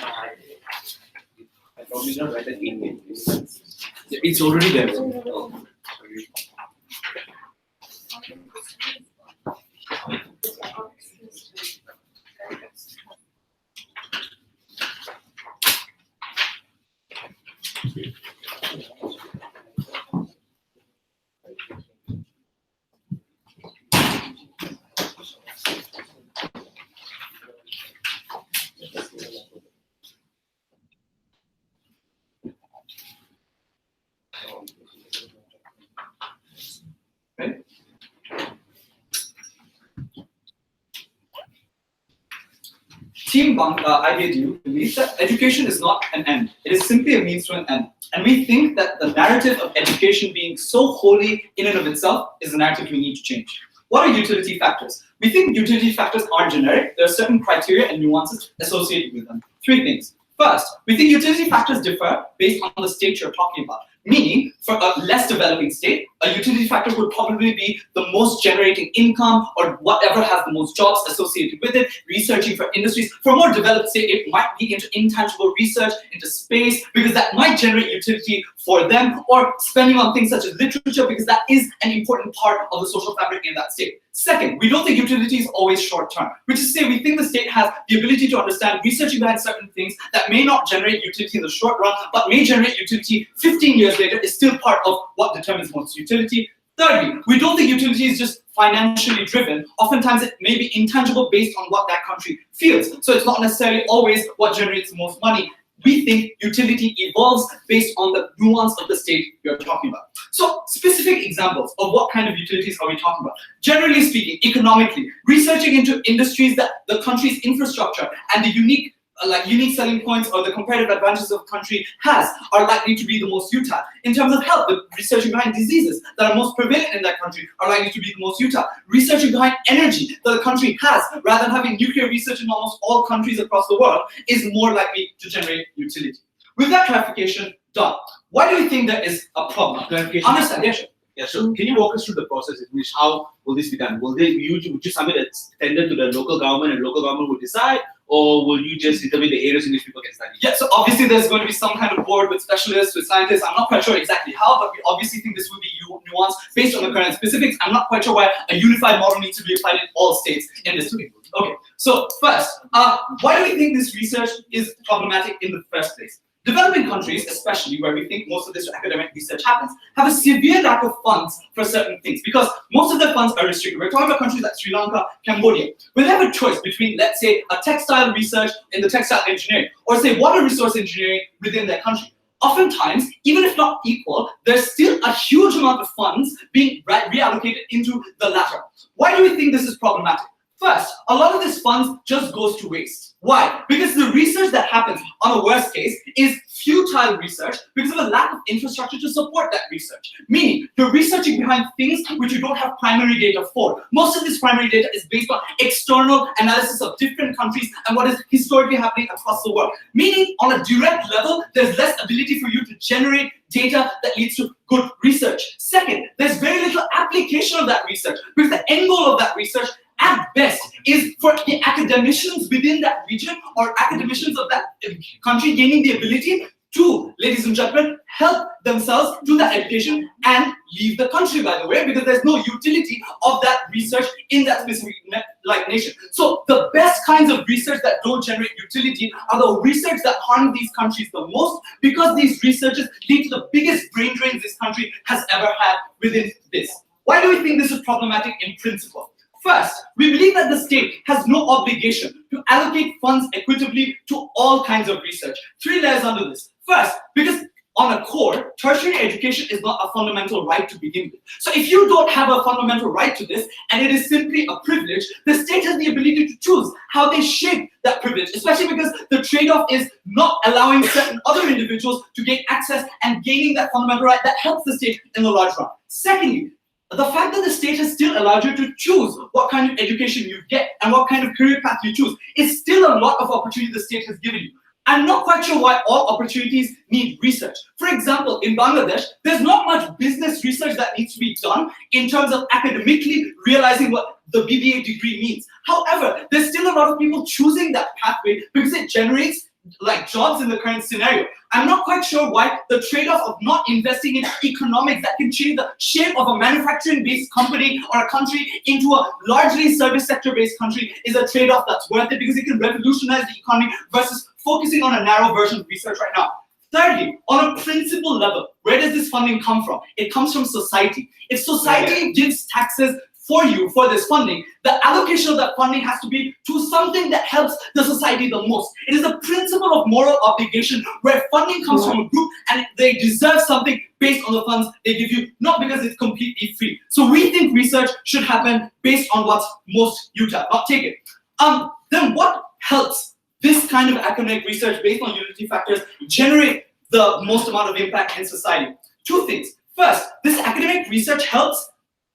I probably not write that in. It's already there. Right? Team IBADU believes that education is not an end. It is simply a means to an end. And we think that the narrative of education being so holy in and of itself is the narrative we need to change. What are utility factors? We think utility factors aren't generic. There are certain criteria and nuances associated with them. 3 things. First, we think utility factors differ based on the state you're talking about. Meaning, for a less developing state, a utility factor would probably be the most generating income or whatever has the most jobs associated with it, researching for industries. For a more developed state, it might be into intangible research, into space, because that might generate utility for them, or spending on things such as literature, because that is an important part of the social fabric in that state. Second, we don't think utility is always short-term, which is to say we think the state has the ability to understand researching behind certain things that may not generate utility in the short run, but may generate utility 15 years later is still part of what determines most utility. Thirdly, we don't think utility is just financially driven. Oftentimes it may be intangible based on what that country feels. So it's not necessarily always what generates the most money. We think utility evolves based on the nuance of the state you're talking about. So specific examples of what kind of utilities are we talking about? Generally speaking, economically, researching into industries that the country's infrastructure and the unique selling points or the comparative advantages of the country has are likely to be the most utile. In terms of health, the researching behind diseases that are most prevalent in that country are likely to be the most utile. Researching behind energy that the country has, rather than having nuclear research in almost all countries across the world, is more likely to generate utility. With that clarification done, why do we think there is a problem? Clarification. Understand, yeah, sure. Yeah, so can you walk us through the process in which how will this be done? Would you submit a tender to the local government and local government will decide, or will you just determine the areas in which people can study? Yeah, so obviously there's going to be some kind of board with specialists, with scientists. I'm not quite sure exactly how, but we obviously think this will be nuanced based on the current specifics. I'm not quite sure why a unified model needs to be applied in all states in this way. Okay, so first, why do we think this research is problematic in the first place? Developing countries, especially where we think most of this academic research happens, have a severe lack of funds for certain things because most of their funds are restricted. We're talking about countries like Sri Lanka, Cambodia. When they have a choice between, let's say, a textile research in the textile engineering, or say water resource engineering within their country, oftentimes, even if not equal, there's still a huge amount of funds being reallocated into the latter. Why do we think this is problematic? First, a lot of this funds just goes to waste. Why? Because the research that happens on a worst case is futile research because of a lack of infrastructure to support that research. Meaning, you're researching behind things which you don't have primary data for. Most of this primary data is based on external analysis of different countries and what is historically happening across the world. Meaning, on a direct level, there's less ability for you to generate data that leads to good research. Second, there's very little application of that research because the end goal of that research at best is for the academicians within that region or academicians of that country gaining the ability to, ladies and gentlemen, help themselves do that education and leave the country, by the way, because there's no utility of that research in that specific nation. So the best kinds of research that don't generate utility are the research that harm these countries the most because these researches lead to the biggest brain drains this country has ever had within this. Why do we think this is problematic in principle? First, we believe that the state has no obligation to allocate funds equitably to all kinds of research. 3 layers under this. First, because on a core, tertiary education is not a fundamental right to begin with. So if you don't have a fundamental right to this, and it is simply a privilege, the state has the ability to choose how they shape that privilege, especially because the trade-off is not allowing certain other individuals to gain access and gaining that fundamental right that helps the state in the large run. Secondly, the fact that the state has still allowed you to choose what kind of education you get and what kind of career path you choose is still a lot of opportunity the state has given you. I'm not quite sure why all opportunities need research. For example, in Bangladesh, there's not much business research that needs to be done in terms of academically realizing what the BBA degree means. However, there's still a lot of people choosing that pathway because it generates like jobs in the current scenario. I'm not quite sure why the trade-off of not investing in economics that can change the shape of a manufacturing-based company or a country into a largely service sector-based country is a trade-off that's worth it, because it can revolutionize the economy versus focusing on a narrow version of research right now. Thirdly, on a principle level, where does this funding come from? It comes from society. If society gives taxes for you for this funding, the allocation of that funding has to be to something that helps the society the most. It is a principle of moral obligation where funding comes from a group and they deserve something based on the funds they give you, not because it's completely free. So we think research should happen based on what's most utile, not take it. Then what helps this kind of academic research based on utility factors generate the most amount of impact in society? Two things. First, this academic research helps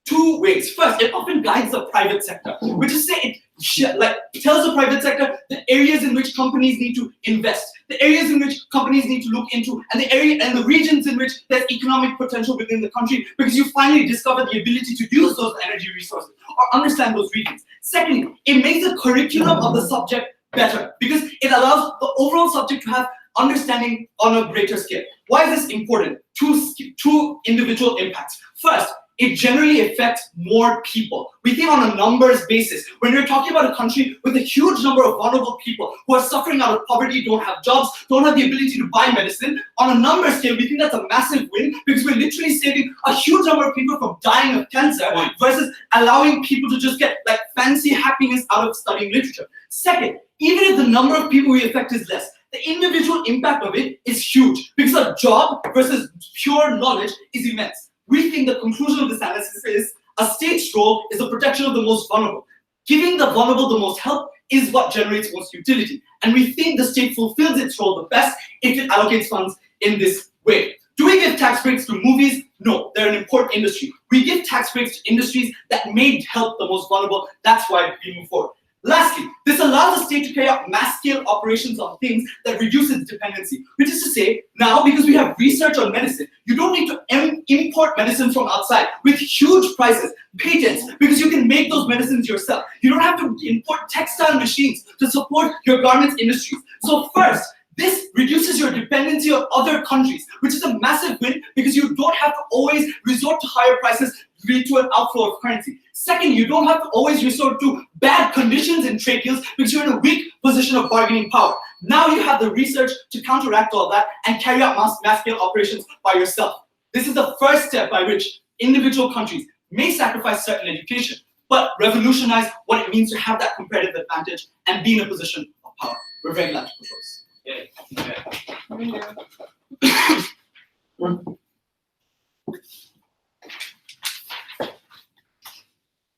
two ways. First, it often guides the private sector, which is say it tells the private sector the areas in which companies need to invest, the areas in which companies need to look into, and the regions in which there's economic potential within the country, because you finally discover the ability to use those energy resources or understand those regions. Secondly, it makes the curriculum of the subject better, because it allows the overall subject to have understanding on a greater scale. Why is this important? Two individual impacts. First, it generally affects more people. We think on a numbers basis. When we're talking about a country with a huge number of vulnerable people who are suffering out of poverty, don't have jobs, don't have the ability to buy medicine, on a number scale, we think that's a massive win, because we're literally saving a huge number of people from dying of cancer versus allowing people to just get like fancy happiness out of studying literature. Second, even if the number of people we affect is less, the individual impact of it is huge, because a job versus pure knowledge is immense. We think the conclusion of this analysis is a state's role is the protection of the most vulnerable. Giving the vulnerable the most help is what generates most utility. And we think the state fulfills its role the best if it allocates funds in this way. Do we give tax breaks to movies? No, they're an important industry. We give tax breaks to industries that may help the most vulnerable. That's why we move forward. Lastly, this allows the state to carry out mass-scale operations on things that reduce its dependency, which is to say, now because we have research on medicine, you don't need to import medicine from outside with huge prices, patents, because you can make those medicines yourself. You don't have to import textile machines to support your garments industries. So first, this reduces your dependency on other countries, which is a massive win, because you don't have to always resort to higher prices lead to an outflow of currency. Second, you don't have to always resort to bad conditions in trade deals because you're in a weak position of bargaining power. Now you have the research to counteract all that and carry out mass-scale operations by yourself. This is the first step by which individual countries may sacrifice certain education, but revolutionize what it means to have that competitive advantage and be in a position of power. We're very glad to propose.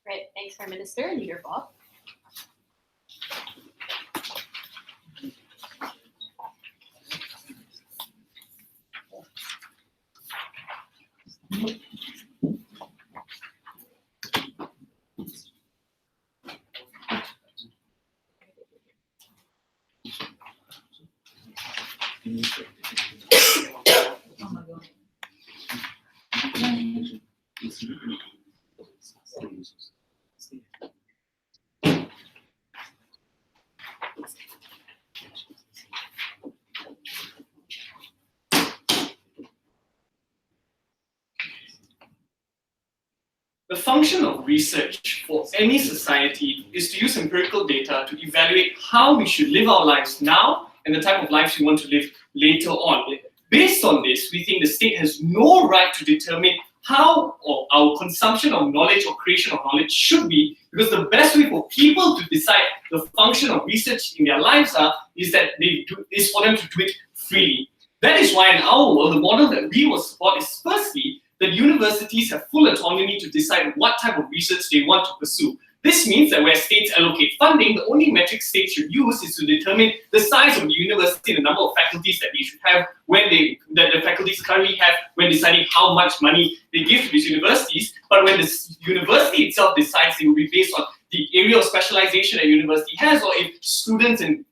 Great, thanks, Prime Minister. Leader Bob. The function of research for any society is to use empirical data to evaluate how we should live our lives now and the type of lives we want to live later on. Based on this, we think the state has no right to determine how or our consumption of knowledge or creation of knowledge should be, because the best way for people to decide the function of research in their lives is for them to do it freely. That is why in our world, the model that we will support is firstly that universities have full autonomy to decide what type of research they want to pursue. This means that where states allocate funding, the only metric states should use is to determine the size of the university and the number of faculties that they should have that the faculties currently have when deciding how much money they give to these universities. But when the university itself decides, it will be based on the area of specialization a university has, or if students and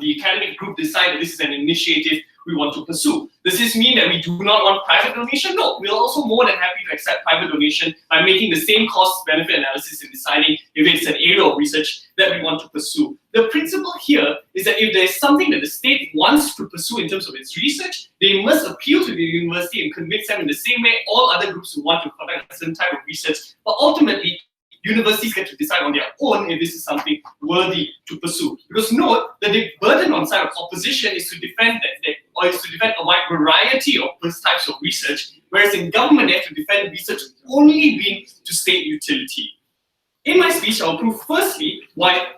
the academic group decide that this is an initiative we want to pursue. Does this mean that we do not want private donation? No, we're also more than happy to accept private donation by making the same cost-benefit analysis in deciding if it's an area of research that we want to pursue. The principle here is that if there is something that the state wants to pursue in terms of its research, they must appeal to the university and convince them in the same way all other groups who want to conduct a certain type of research. But ultimately, universities get to decide on their own if this is something worthy to pursue. Because note that the burden on side of opposition is to defend a wide variety of types of research, whereas in government they have to defend research only being to state utility. In my speech, I'll prove firstly why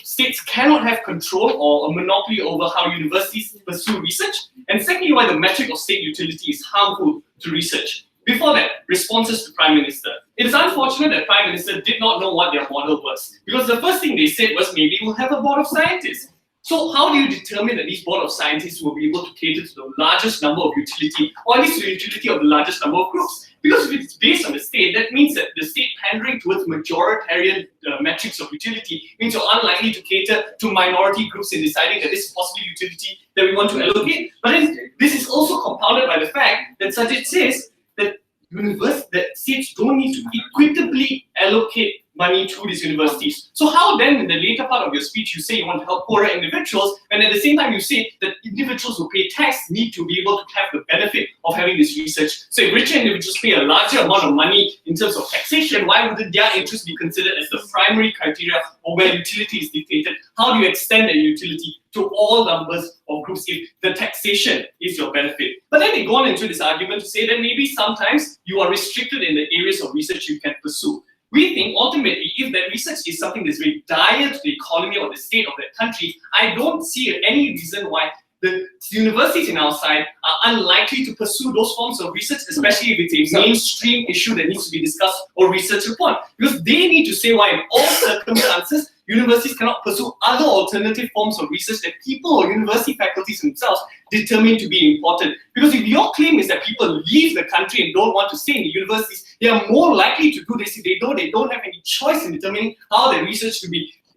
states cannot have control or a monopoly over how universities pursue research, and secondly why the metric of state utility is harmful to research. Before that, responses to Prime Minister. It is unfortunate that Prime Minister did not know what their model was, because the first thing they said was maybe we'll have a board of scientists. So how do you determine that these board of scientists will be able to cater to the largest number of utility, or at least the utility of the largest number of groups? Because if it's based on the state, that means that the state pandering towards majoritarian metrics of utility means you're unlikely to cater to minority groups in deciding that this is possibly utility that we want to allocate. But then this is also compounded by the fact that Sajid says that states don't need to equitably allocate money to these universities. So how then in the later part of your speech you say you want to help poorer individuals, and at the same time you say that individuals who pay tax need to be able to have the benefit of having this research. So if richer individuals pay a larger amount of money in terms of taxation, why wouldn't their interest be considered as the primary criteria or where utility is dictated? How do you extend that utility to all numbers of groups if the taxation is your benefit? But then they go on into this argument to say that maybe sometimes you are restricted in the areas of research you can pursue. We think ultimately, if that research is something that's very dire to the economy or the state of that country, I don't see any reason why the universities in our side are unlikely to pursue those forms of research, especially if it's a mainstream issue that needs to be discussed or researched upon. Because they need to say why in all circumstances, universities cannot pursue other alternative forms of research that people or university faculties themselves determine to be important. Because if your claim is that people leave the country and don't want to stay in the universities, they are more likely to do this if they know they don't have any choice in determining how their research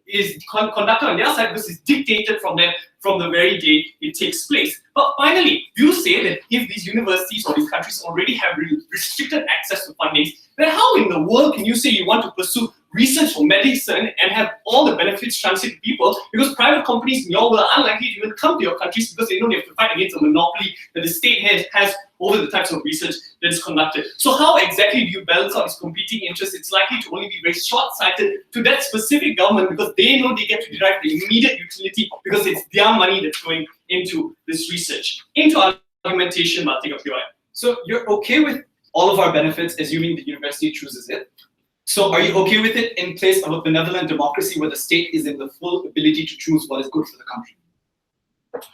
is conducted on their side, because it's dictated from them from the very day it takes place. But finally, you say that if these universities or these countries already have restricted access to funding, then how in the world can you say you want to pursue research for medicine and have all the benefits transferred to people? Because private companies in your world are unlikely to even come to your countries because they know they have to fight against a monopoly that the state has over the types of research that is conducted. So how exactly do you balance out these competing interests? It's likely to only be very short-sighted to that specific government because they know they get to derive the immediate utility because it's their money that's going into this research. Into argumentation, I'll take up your eye. So you're okay with all of our benefits, assuming the university chooses it. So are you okay with it in place of a benevolent democracy where the state is in the full ability to choose what is good for the country?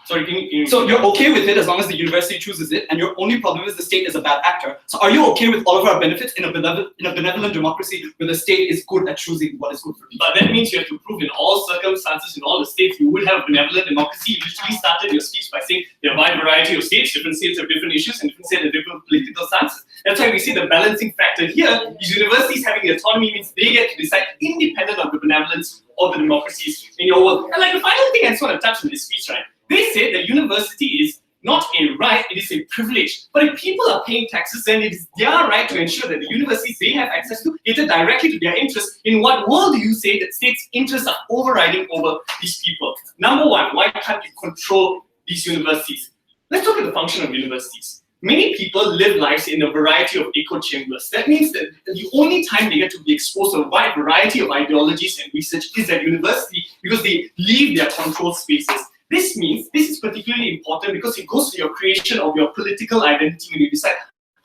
Sorry, can you So you're okay with it as long as the university chooses it, and your only problem is the state is a bad actor. So are you okay with all of our benefits in a benevolent democracy where the state is good at choosing what is good for people? But that means you have to prove in all circumstances, in all the states, you would have a benevolent democracy. You literally started your speech by saying there are a wide variety of states, different states have different issues, and different states have different political stances. That's why we see the balancing factor here. These universities having the autonomy means they get to decide independent of the benevolence of the democracies in your world. And like the final thing I just want to touch on this speech, right? They said that university is not a right, it is a privilege. But if people are paying taxes, then it is their right to ensure that the universities they have access to cater directly to their interests. In what world do you say that states' interests are overriding over these people? Number one, why can't you control these universities? Let's look at the function of universities. Many people live lives in a variety of echo chambers. That means that the only time they get to be exposed to a wide variety of ideologies and research is at university because they leave their controlled spaces. This means this is particularly important because it goes to your creation of your political identity when you decide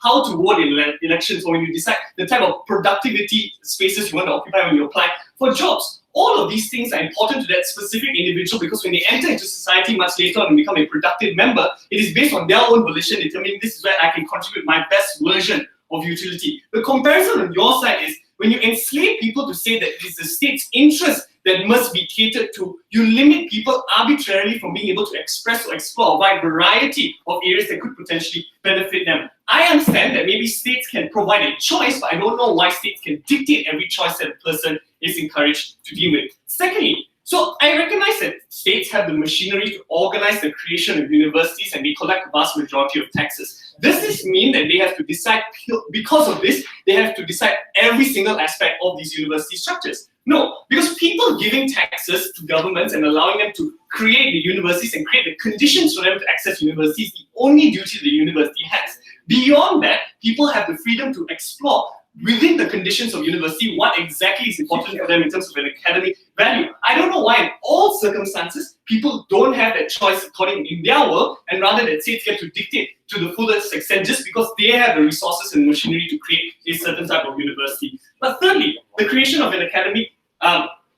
how to vote in elections or when you decide the type of productivity spaces you want to occupy when you apply for jobs. All of these things are important to that specific individual because when they enter into society much later on and become a productive member, it is based on their own volition, determining this is where I can contribute my best version of utility. The comparison on your side is when you enslave people to say that it is the state's interest that must be catered to, you limit people arbitrarily from being able to express or explore a wide variety of areas that could potentially benefit them. I understand that maybe states can provide a choice, but I don't know why states can dictate every choice that a person is encouraged to deal with. Secondly, So I recognize that states have the machinery to organize the creation of universities and they collect the vast majority of taxes. Does this mean that they have to decide, because of this, they have to decide every single aspect of these university structures? No, because people giving taxes to governments and allowing them to create the universities and create the conditions for them to access universities is the only duty the university has. Beyond that, people have the freedom to explore within the conditions of university what exactly is important for them in terms of an academic value. I don't know why in all circumstances people don't have that choice according in their world, and rather that states get to dictate to the fullest extent just because they have the resources and machinery to create a certain type of university. But thirdly, the creation of an academic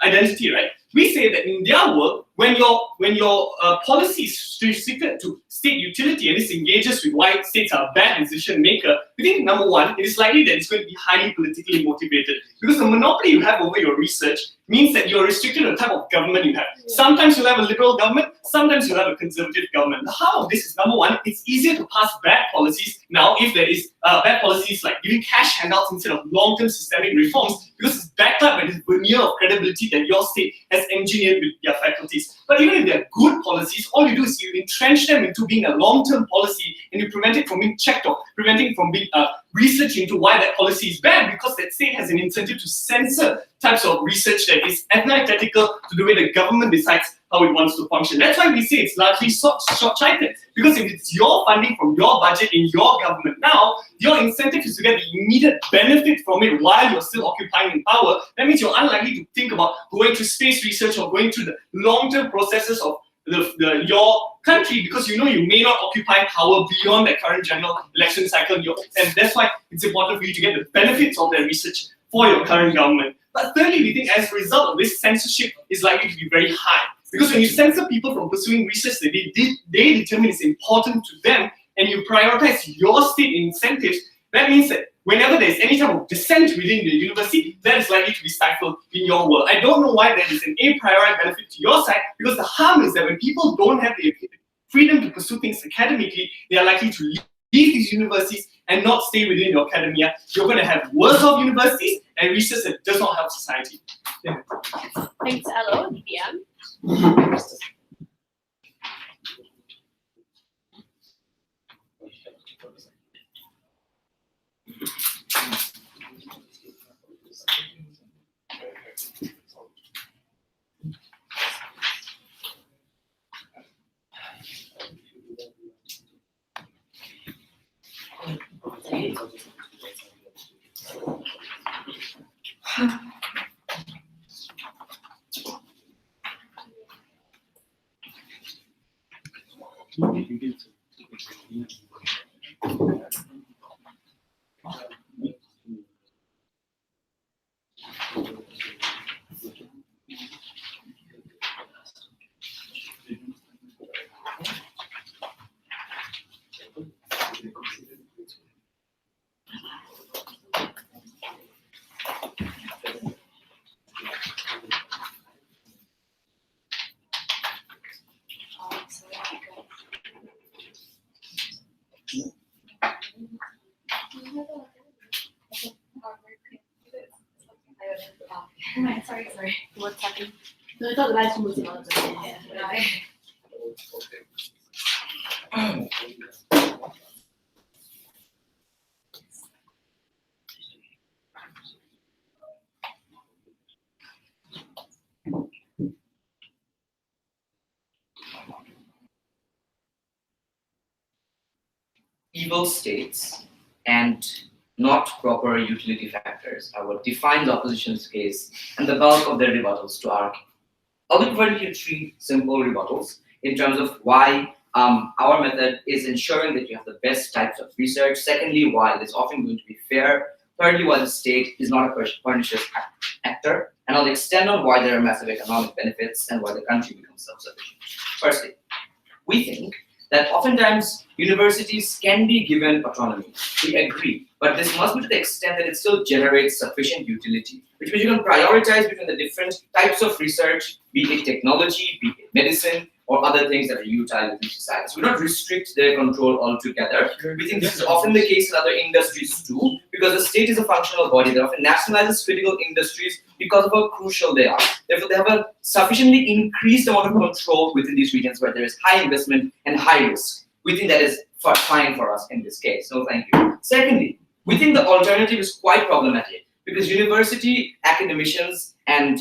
identity, right? We say that in their world, when your policy is restricted to state utility and this engages with why states are a bad decision maker, we think number one, it is likely that it's going to be highly politically motivated because the monopoly you have over your research means that you're restricted to the type of government you have. Sometimes you'll have a liberal government, sometimes you'll have a conservative government. The harm of this is number one, it's easier to pass bad policies now if there is bad policies like giving cash handouts instead of long-term systemic reforms because it's backed up by this veneer of credibility that your state has engineered with their faculties. But even if they're good policies, all you do is you entrench them into being a long-term policy and you prevent it from being checked off, preventing it from being research into why that policy is bad because that state has an incentive to censor types of research that is antithetical to the way the government decides how it wants to function. That's why we say it's largely short-sighted. Because if it's your funding from your budget in your government now, your incentive is to get the immediate benefit from it while you're still occupying in power. That means you're unlikely to think about going to space research or going through the long-term processes of your country because you know you may not occupy power beyond the current general election cycle. And that's why it's important for you to get the benefits of that research for your current government. But thirdly, we think as a result of this, censorship is likely to be very high. Because when you censor people from pursuing research that they determine is important to them, and you prioritize your state incentives, that means that whenever there's any type of dissent within the university, that is likely to be stifled in your world. I don't know why there is an a priori benefit to your side, because the harm is that when people don't have the freedom to pursue things academically, they are likely to leave these universities and not stay within your academia. You're going to have worse off universities and research that does not help society. Yeah. Thanks, Allo, DPM. Sorry. What's happening? No, I thought the live stream was on. Evil states and not proper utility factors are what define the opposition's case and the bulk of their rebuttals to argue. I'll be providing you three simple rebuttals in terms of why our method is ensuring that you have the best types of research. Secondly, why it is often going to be fair. Thirdly, why the state is not a pernicious actor. And I'll extend on why there are massive economic benefits and why the country becomes self-sufficient. Firstly, we think that oftentimes universities can be given autonomy. We agree, but this must be to the extent that it still generates sufficient utility, which means you can prioritize between the different types of research, be it technology, be it medicine, or other things that are utile within society. So we don't restrict their control altogether. We think this is often the case in other industries too, because because the state is a functional body that often nationalizes critical industries because of how crucial they are. Therefore, they have a sufficiently increased amount of control within these regions where there is high investment and high risk. We think that is fine for us in this case. No, thank you. Secondly, we think the alternative is quite problematic because university academicians and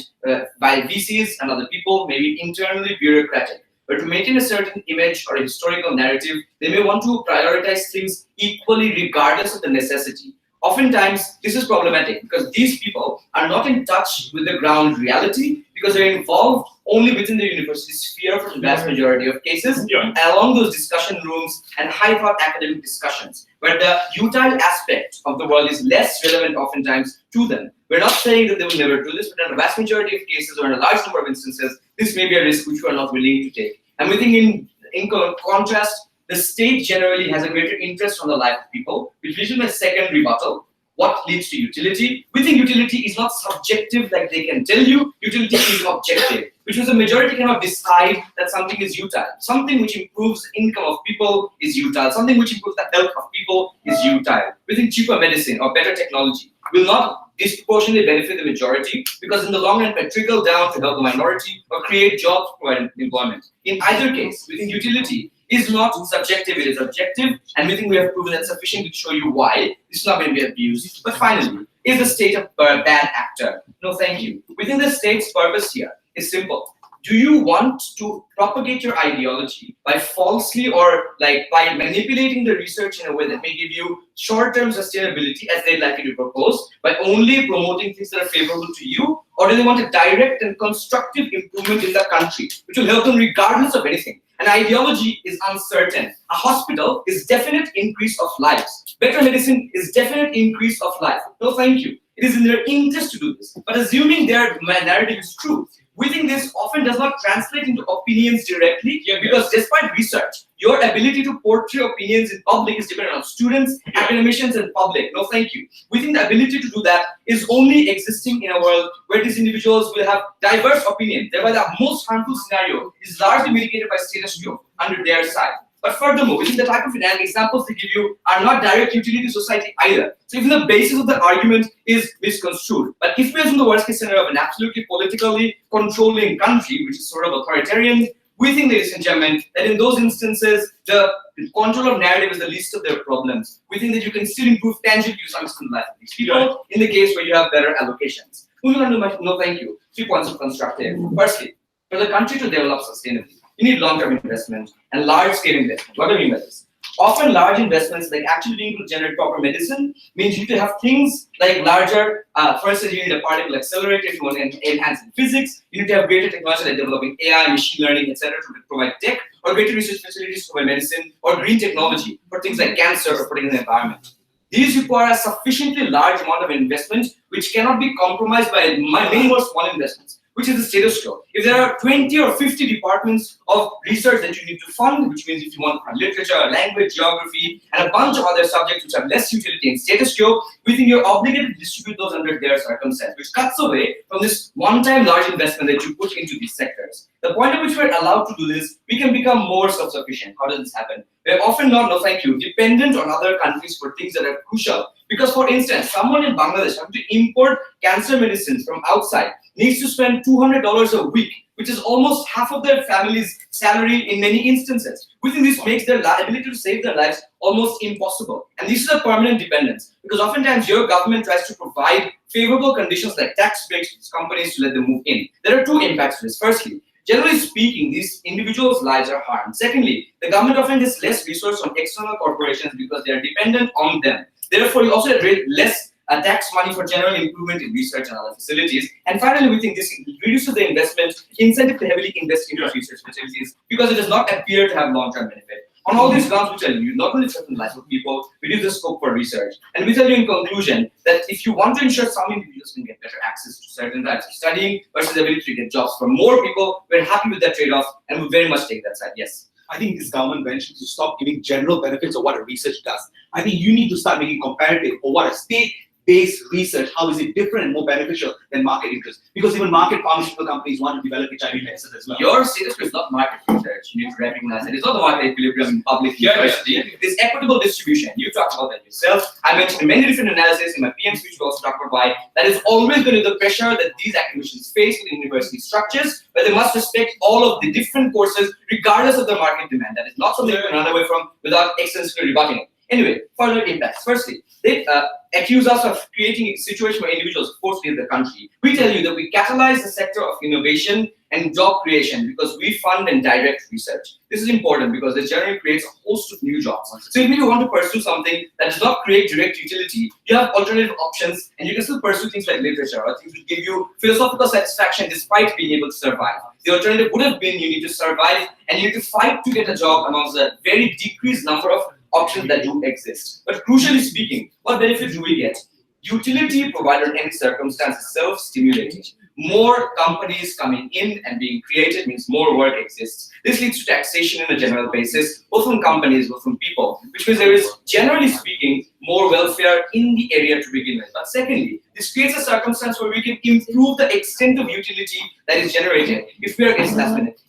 by VCs and other people may be internally bureaucratic. But to maintain a certain image or a historical narrative, they may want to prioritize things equally regardless of the necessity. Oftentimes, this is problematic because these people are not in touch with the ground reality because they're involved only within the university sphere for the vast majority of cases, along those discussion rooms and high-thought academic discussions, where the utile aspect of the world is less relevant oftentimes to them. We're not saying that they will never do this, but in a vast majority of cases or in a large number of instances, this may be a risk which we are not willing to take. And we think in contrast, the state generally has a greater interest on the life of people, which leads to my second rebuttal. What leads to utility? We think utility is not subjective like they can tell you. Utility is objective, which means the majority cannot decide that something is utile. Something which improves the income of people is utile. Something which improves the health of people is utile. We think cheaper medicine or better technology will not disproportionately benefit the majority because in the long run it trickle down to help the minority or create jobs, provide employment. In either case, we think utility is not subjective, it is objective, and we think we have proven that sufficient to show you why this is not going to be abused. But finally, is the state a bad actor? No, thank you. We think the state's purpose here is simple. Do you want to propagate your ideology by falsely or by manipulating the research in a way that may give you short-term sustainability as they'd like you to propose, by only promoting things that are favorable to you? Or do they want a direct and constructive improvement in the country, which will help them regardless of anything? An ideology is uncertain. A hospital is definite increase of lives. Better medicine is definite increase of life. No, thank you. It is in their interest to do this. But assuming their narrative is true, we think this often does not translate into opinions directly because despite research, your ability to portray opinions in public is dependent on students, academicians, and public. No, thank you. We think the ability to do that is only existing in a world where these individuals will have diverse opinions. Thereby, the most harmful scenario is largely mitigated by status quo under their side. But furthermore, we think the type of examples they give you are not direct utility to society either. So even the basis of the argument is misconstrued. But if we assume the worst case scenario of an absolutely politically controlling country, which is sort of authoritarian, we think, ladies and gentlemen, that in those instances, the control of narrative is the least of their problems. We think that you can still improve tangibly to some extent the life of these people in the case where you have better allocations. Moving on to my, no thank you, 3 points of constructive. Firstly, for the country to develop sustainably, you need long-term investment and large-scale investment. What do I mean by this? Often large investments like actually being able to generate proper medicine means you need to have things like larger, for instance, you need a particle accelerator if you want to enhance in physics. You need to have greater technology like developing AI, machine learning, etc. to provide tech, or greater research facilities to provide medicine, or green technology for things like cancer or protecting the environment. These require a sufficiently large amount of investment which cannot be compromised by many more small investments, which is the status quo. If there are 20 or 50 departments of research that you need to fund, which means if you want literature, language, geography, and a bunch of other subjects which have less utility in status quo, we think you're obligated to distribute those under their circumstance, which cuts away from this one-time large investment that you put into these sectors. The point at which we're allowed to do this, we can become more self-sufficient. How does this happen? We're often not, no thank you, dependent on other countries for things that are crucial. Because for instance, someone in Bangladesh having to import cancer medicines from outside needs to spend $200 a week, which is almost half of their family's salary in many instances. We think this makes their ability to save their lives almost impossible. And this is a permanent dependence, because oftentimes your government tries to provide favorable conditions like tax breaks to companies to let them move in. There are 2 impacts to this. Firstly, generally speaking, these individuals' lives are harmed. Secondly, the government often has less resource on external corporations because they are dependent on them. Therefore, you also have less tax money for general improvement in research and other facilities. And finally, we think this reduces the investment incentive to heavily invest into research facilities because it does not appear to have long-term benefit. On all these grounds, we tell you, not only certain lives of people, reduce the scope for research. And we tell you in conclusion that if you want to ensure some individuals can get better access to certain types of studying versus the ability to get jobs for more people, we're happy with that trade-off and we very much take that side. Yes. I think this government venture to stop giving general benefits of what a research does. I think you need to start making comparative of what a state based research, how is it different and more beneficial than market interest? Because even market pharmaceutical companies want to develop HIV medicines as well. Your status is not market research. You need to recognize it. It's not the market equilibrium in public university. This equitable distribution. You talked about that yourself. I mentioned many different analyses in my PM speech. We also talked about why that is always going to be the pressure that these academicians face within university structures, where they must respect all of the different courses regardless of the market demand. That is not something you can run away from without extensively rebutting it. Anyway, further impacts. Firstly, they accuse us of creating a situation where individuals forced leave the country. We tell you that we catalyze the sector of innovation and job creation because we fund and direct research. This is important because this generally creates a host of new jobs. So if you want to pursue something that does not create direct utility, you have alternative options and you can still pursue things like literature or things that give you philosophical satisfaction despite being able to survive. The alternative would have been you need to survive and you need to fight to get a job amongst a very decreased number of options that do exist. But crucially speaking, what benefit do we get? Utility provided in any circumstance is self-stimulating. More companies coming in and being created means more work exists. This leads to taxation on a general basis, both from companies, both from people, which means there is, generally speaking, more welfare in the area to begin with. But secondly, this creates a circumstance where we can improve the extent of utility that is generated if we are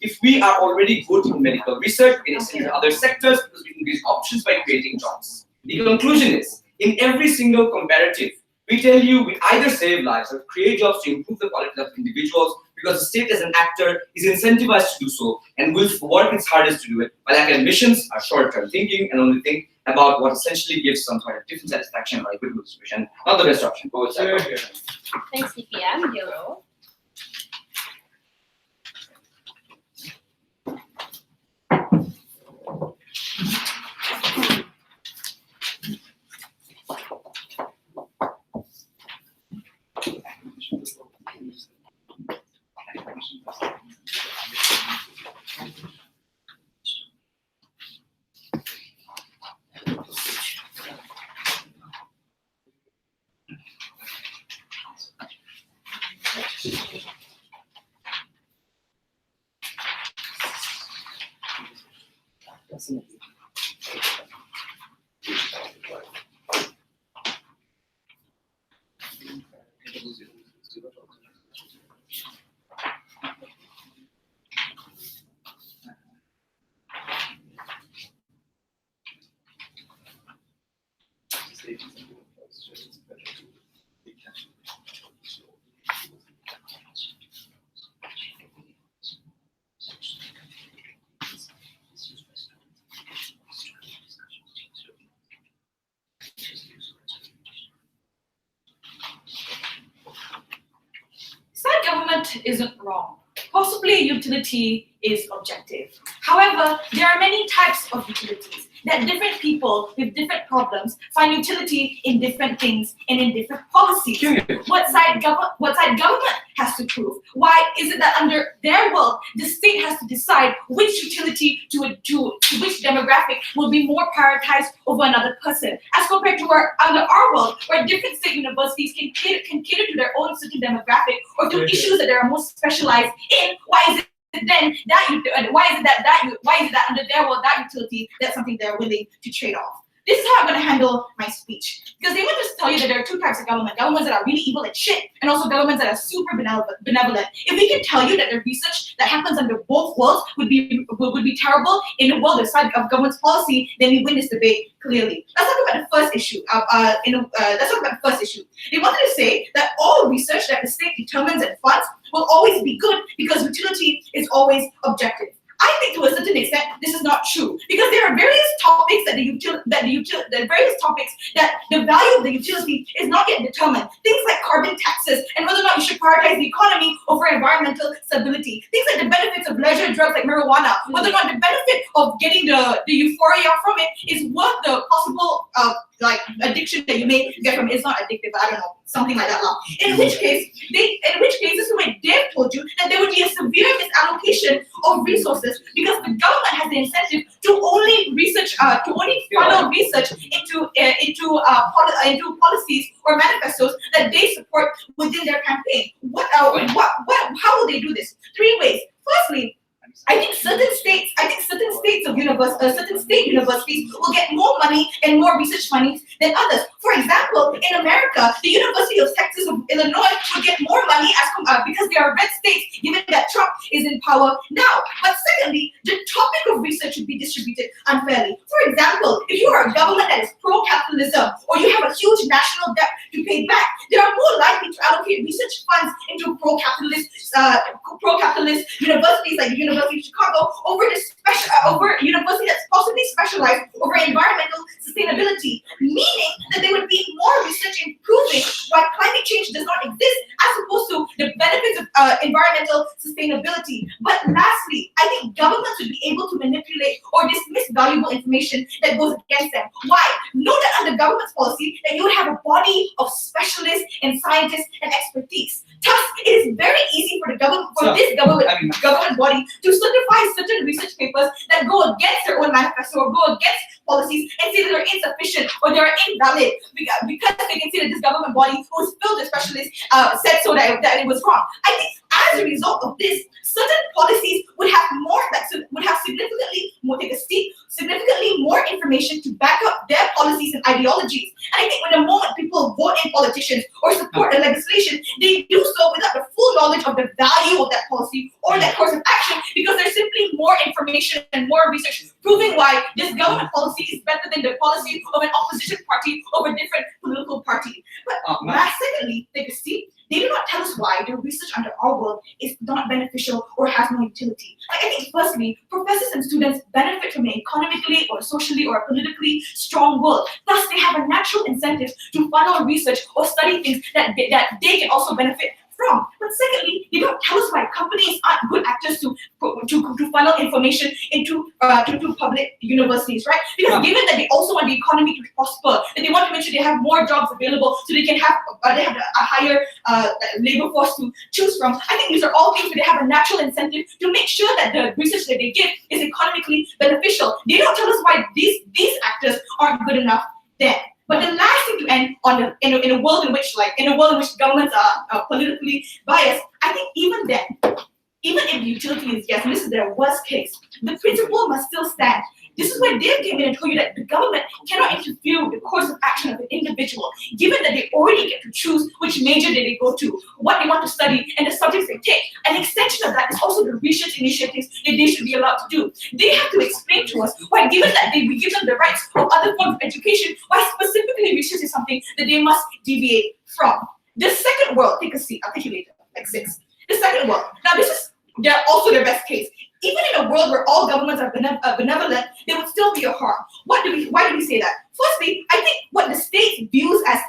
if we are already good in medical research, we can extend to other sectors because we can increase options by creating jobs. The conclusion is, in every single comparative, we tell you we either save lives or create jobs to improve the quality of individuals because the state as an actor is incentivized to do so and will work its hardest to do it, while academicians are short-term thinking and only think about what essentially gives some kind of different satisfaction or equitable distribution, not the best option. Thanks, CPM. Yellow. Government isn't wrong. Possibly utility is objective. However, there are many types of utilities that different people with different problems find utility in different things and in different policies. What side government has to prove? Why is it that under their world, the state has to decide which utility to which demographic will be more prioritized over another person, as compared to under our world, where different state universities can cater to their own certain demographic or to issues that they are most specialized in? Why is it then why is it that under their world that utility, that's something they're willing to trade off? This is how I'm going to handle my speech, because they want to tell you that there are two types of government: governments that are really evil and shit, and also governments that are super benevolent. If we can tell you that the research that happens under both worlds would be terrible in a world outside of government's policy, then we win this debate clearly. Let's talk about the first issue. They wanted to say that all research that the state determines and funds will always be good because utility is always objective. I think to a certain extent this is not true, because there are various topics that the value of the utility is not yet determined. Things like carbon taxes and whether or not you should prioritize the economy over environmental stability. Things like the benefits of leisure drugs like marijuana, whether or not the benefit of getting the euphoria from it is worth the possible addiction that you may get from it. It's not addictive, I don't know, something like that. In which case, this is when they've told you that there would be a severe misallocation of resources because the government has the incentive to only funnel research into policies or manifestos that they support within their campaign. How will they do this? 3 ways. Firstly, I think certain states of certain state universities will get more money and more research money than others. For example, in America, the University of Texas of Illinois will get more money because they are red states, given that Trump is in power now. But secondly, the topic of research should be distributed unfairly. For example, if you are a government that is pro-capitalism or you have a huge national debt to pay back, they are more likely to allocate research funds into pro-capitalist universities like the University of Chicago over university that's possibly specialized over environmental sustainability, meaning that there would be more research improving why climate change does not exist as opposed to the benefits of environmental sustainability. But lastly, I think governments would be able to manipulate or dismiss valuable information that goes against them. Why? Know that under government's policy that you would have a body of specialists and scientists and expertise. Thus, it is very easy for this government body to certify certain research papers that go against their own manifesto or go against policies and say that they're insufficient or they're invalid because they can say that this government body who is filled with specialists said so that it was wrong. I think as a result of this, certain policies would have significantly more information to back up their policies and ideologies. And I think when the moment people vote in politicians or support a legislation, they do so without the full knowledge of the value of that policy or that course of action, because there's simply more information and more research proving why this government policy is better than the policy of an opposition party of a different political party. But secondly, they do not tell us why the research under our world is not beneficial or has no utility. I think firstly, professors and students benefit from an economically or socially or politically strong world. Thus, they have a natural incentive to funnel research or study things that they can also benefit from. But secondly, they don't tell us why companies aren't good actors to funnel information into public universities, right? Because given that they also want the economy to prosper, and they want to make sure they have more jobs available so they can have a higher labor force to choose from. I think these are all things where they have a natural incentive to make sure that the research that they give is economically beneficial. They don't tell us why these actors aren't good enough then. But the last thing to end on in a world in which governments are politically biased, I think even then, even if the utility is yes, and this is their worst case, the principle must still stand. This is where they came in and told you that the government cannot interfere with the course of action of an individual, given that they already get to choose which major they go to, what they want to study, and the subjects they take. An extension of that is also the research initiatives that they should be allowed to do. They have to explain to us why, given that we give them the rights of other forms of education, why specifically research is something that they must deviate from. The second world, take a seat, I'll take you later, like 6. The second world. Now they're also their best case. Even in a world where all governments are benevolent, there would still be a harm. Why do we say that? Firstly, I think what the state views as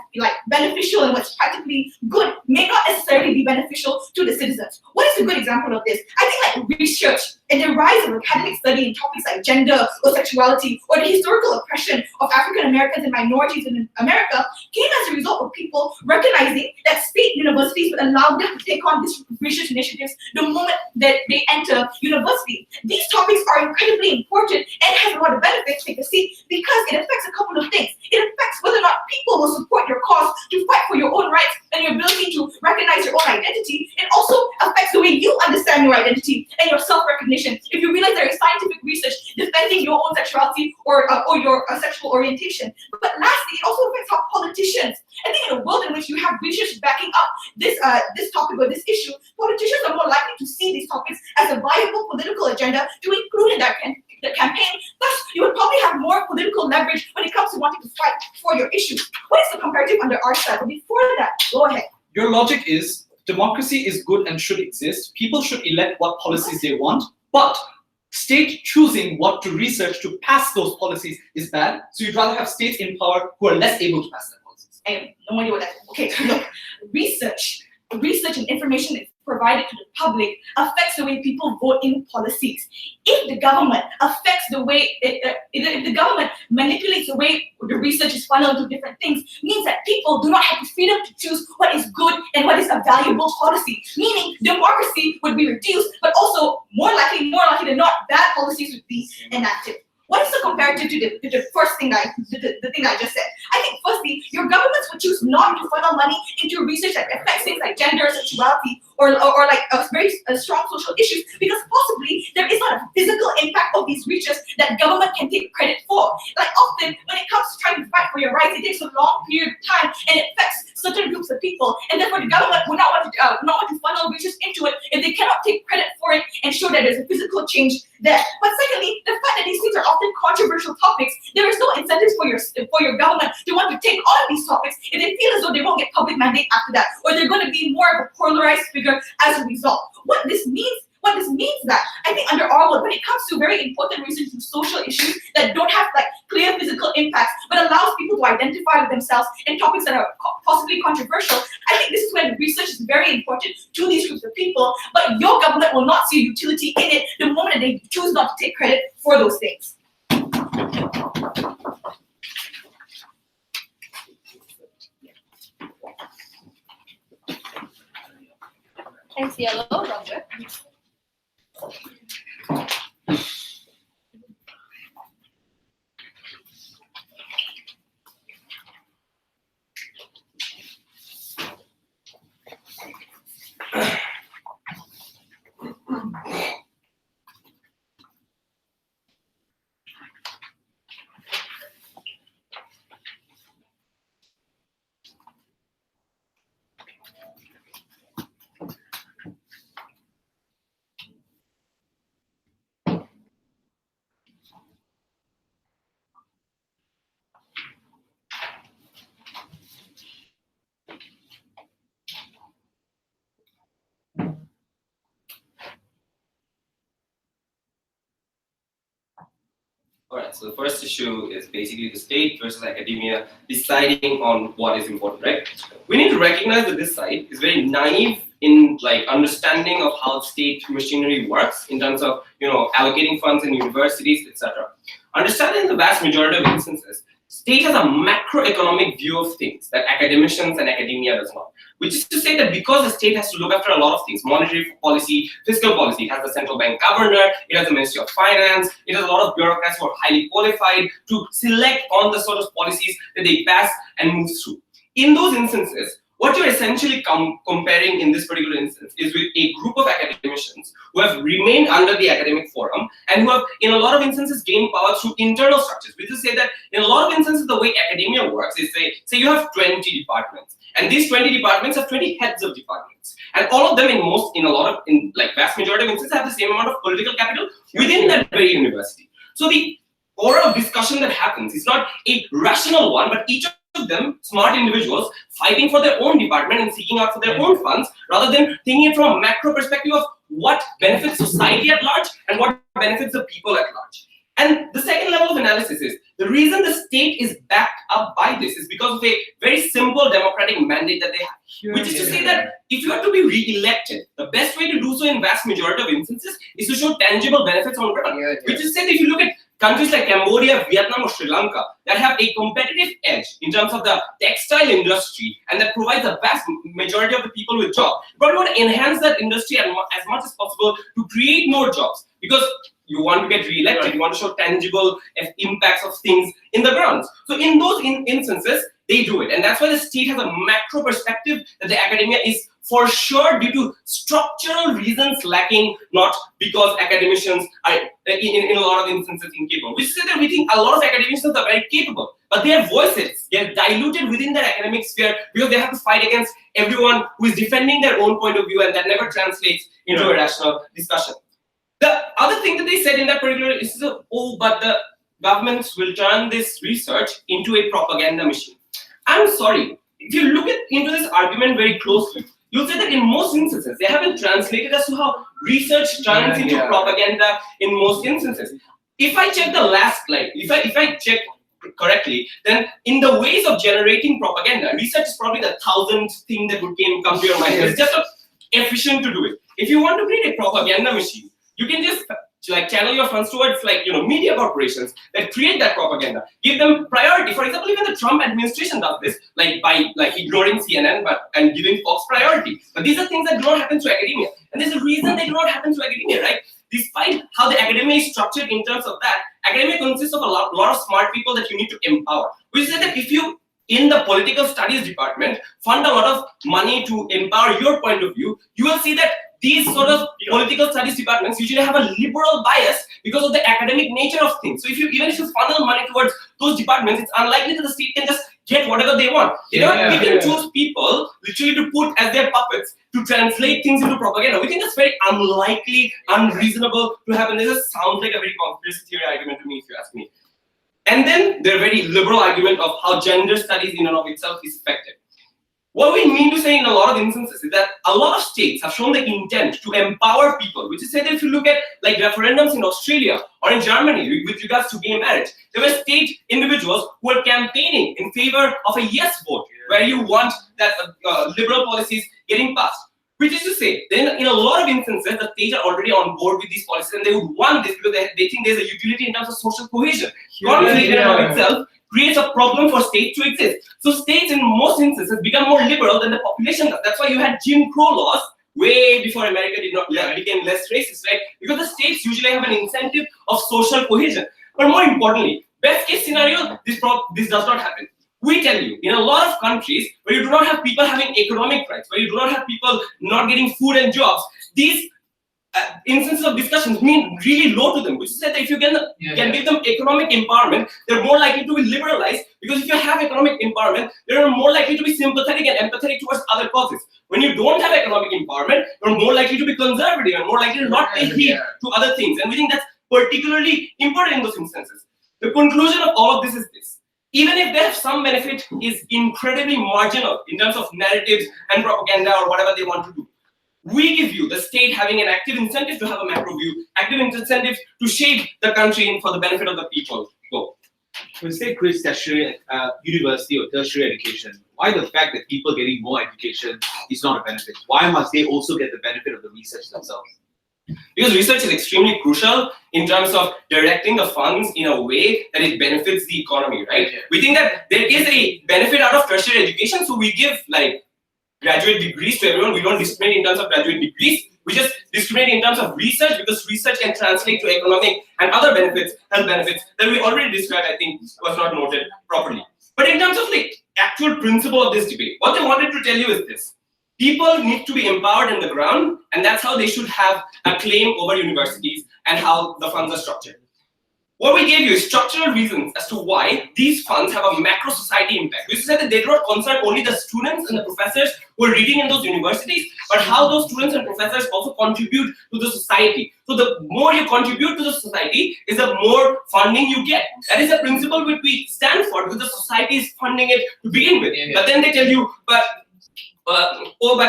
beneficial and what's practically good may not necessarily be beneficial to the citizens. What is a good example of this? I think research and the rise of academic study in topics like gender or sexuality or the historical oppression of African Americans and minorities in America came as a result of people recognizing that state universities would allow them to take on these research initiatives the moment that they enter university. These topics are incredibly important and have a lot of benefits, take a seat, because it affects a couple of things. It affects whether or not people will support your cause to fight for your own rights and your ability to recognize your own identity. It also affects the way you understand your identity and your self-recognition. If you realize there is scientific research defending your own sexuality or your sexual orientation. But lastly, it also affects how politicians, I think in a world in which you have research backing up this topic or this issue, politicians are more likely to see these topics as a viable political agenda to include in the campaign. Thus, you would probably have more political leverage when it comes to wanting to fight for your issues. What is the comparative under our side? But before that, go ahead. Your logic is democracy is good and should exist. People should elect what policies they want, but state choosing what to research to pass those policies is bad. So you'd rather have states in power who are less able to pass their policies. I have no idea what that is. Okay, look, research and information that's provided to the public affects the way people vote in policies. If the government affects the way, if the government manipulates the way the research is funneled to different things, means that people do not have the freedom to choose what is good and what is a valuable policy. Meaning democracy would be reduced, but also more likely than not, bad policies would be enacted. What is the comparative to the first thing the thing I just said? I think firstly, your governments would choose not to funnel money into research that affects things like gender, sexuality, or like a strong social issues, because possibly there is not a physical impact of these breaches that government can take credit for. Like often when it comes to trying to fight for your rights, it takes a long period of time and it affects certain groups of people, and therefore the government will not want to funnel breaches into it if they cannot take credit for it and show that there's a physical change there. But secondly, the fact that these things are often controversial topics, there is no incentives for your government to want to take on these topics if they feel as though they won't get public mandate after that, or they're going to be more of a polarized figure as a result. What this means that I think under our world, when it comes to very important research to social issues that don't have like clear physical impacts, but allows people to identify with themselves in topics that are possibly controversial, I think this is when research is very important to these groups of people, but your government will not see utility in it the moment that they choose not to take credit for those things. Thanks, Yellow. Robert. Alright, so the first issue is basically the state versus academia deciding on what is important, right? We need to recognize that this side is very naive in like understanding of how state machinery works in terms of allocating funds in universities, etc. Understanding the vast majority of instances, state has a macroeconomic view of things that academicians and academia does not. Which is to say that because the state has to look after a lot of things, monetary policy, fiscal policy, it has the central bank governor, it has the Ministry of Finance, it has a lot of bureaucrats who are highly qualified to select on the sort of policies that they pass and move through. In those instances, what you're essentially comparing in this particular instance is with a group of academicians who have remained under the academic forum and who have, in a lot of instances, gained power through internal structures. Which is to say that in a lot of instances, the way academia works is say you have 20 departments, and these 20 departments have 20 heads of departments, and all of them in vast majority of instances have the same amount of political capital within that very university. So the order of discussion that happens is not a rational one, but each of them smart individuals fighting for their own department and seeking out for their own funds, rather than thinking it from a macro perspective of what benefits society at large and what benefits the people at large. And the second level of analysis is the reason the state is backed up by this is because of a very simple democratic mandate that they have, which is to say that if you are to be re-elected, the best way to do so in vast majority of instances is to show tangible benefits on ground. Which is to say that if you look at countries like Cambodia, Vietnam, or Sri Lanka that have a competitive edge in terms of the textile industry and that provides the vast majority of the people with jobs, you probably want to enhance that industry as much as possible to create more jobs, because you want to get re-elected, you want to show tangible impacts of things in the grounds. So in those instances, they do it. And that's why the state has a macro perspective that the academia is for sure due to structural reasons lacking, not because academicians are in a lot of instances incapable. Which is that we think a lot of academicians are very capable, but their voices, they're diluted within their academic sphere because they have to fight against everyone who is defending their own point of view, and that never translates into a rational discussion. The other thing that they said in that particular is, but the governments will turn this research into a propaganda machine. I'm sorry, if you look into this argument very closely, you'll say that in most instances, they haven't translated as to how research turns into propaganda in most instances. If I check the last slide, if I check correctly, then in the ways of generating propaganda, research is probably the 1000th thing that would come to your mind. It's just efficient to do it. If you want to create a propaganda machine, you can just channel your funds towards media corporations that create that propaganda. Give them priority. For example, even the Trump administration does this, by ignoring CNN and giving Fox priority. But these are things that do not happen to academia, and there's a reason they do not happen to academia, right? Despite how the academia is structured in terms of that, academia consists of a lot of smart people that you need to empower. Which is that if you in the political studies department fund a lot of money to empower your point of view, you will see that these sort of political studies departments usually have a liberal bias because of the academic nature of things. So even if you funnel money towards those departments, it's unlikely that the state can just get whatever they want. They don't pick and choose people literally to put as their puppets to translate things into propaganda. We think that's very unlikely, unreasonable to happen. This just sounds like a very conspiracy theory argument to me, if you ask me. And then their very liberal argument of how gender studies in and of itself is effective. What we mean to say in a lot of instances is that a lot of states have shown the intent to empower people, which is say that if you look at like referendums in Australia or in Germany with regards to gay marriage, there were state individuals who were campaigning in favor of a yes vote, where you want that liberal policies getting passed. Which is to say, then in a lot of instances, the states are already on board with these policies and they would want this because they think there's a utility in terms of social cohesion. Conflict in and of itself creates a problem for states to exist. So states in most instances become more liberal than the population does. That's why you had Jim Crow laws way before America became less racist, right? Because the states usually have an incentive of social cohesion. But more importantly, best case scenario, this does not happen. We tell you, in a lot of countries where you do not have people having economic rights, where you do not have people not getting food and jobs, these instances of discussions mean really low to them, which is that if you can give them economic empowerment, they're more likely to be liberalized, because if you have economic empowerment, they're more likely to be sympathetic and empathetic towards other causes. When you don't have economic empowerment, you're more likely to be conservative and more likely to not pay heed to other things. And we think that's particularly important in those instances. The conclusion of all of this is this. Even if they have some benefit, is incredibly marginal in terms of narratives and propaganda or whatever they want to do. We give you the state having an active incentive to have a macro view, active incentive to shape the country for the benefit of the people. Go. When state creates tertiary university or tertiary education, why the fact that people getting more education is not a benefit? Why must they also get the benefit of the research themselves? Because research is extremely crucial in terms of directing the funds in a way that it benefits the economy, right? We think that there is a benefit out of tertiary education, so we give like graduate degrees to everyone. We don't discriminate in terms of graduate degrees. We just discriminate in terms of research, because research can translate to economic and other benefits, health benefits that we already described, I think was not noted properly. But in terms of the actual principle of this debate, what they wanted to tell you is this. People need to be empowered in the ground, and that's how they should have a claim over universities and how the funds are structured. What we gave you is structural reasons as to why these funds have a macro society impact. We said that they do not concern only the students and the professors who are reading in those universities, but how those students and professors also contribute to the society. So the more you contribute to the society is the more funding you get. That is the principle which we stand for, because the society is funding it to begin with. But then they tell you, but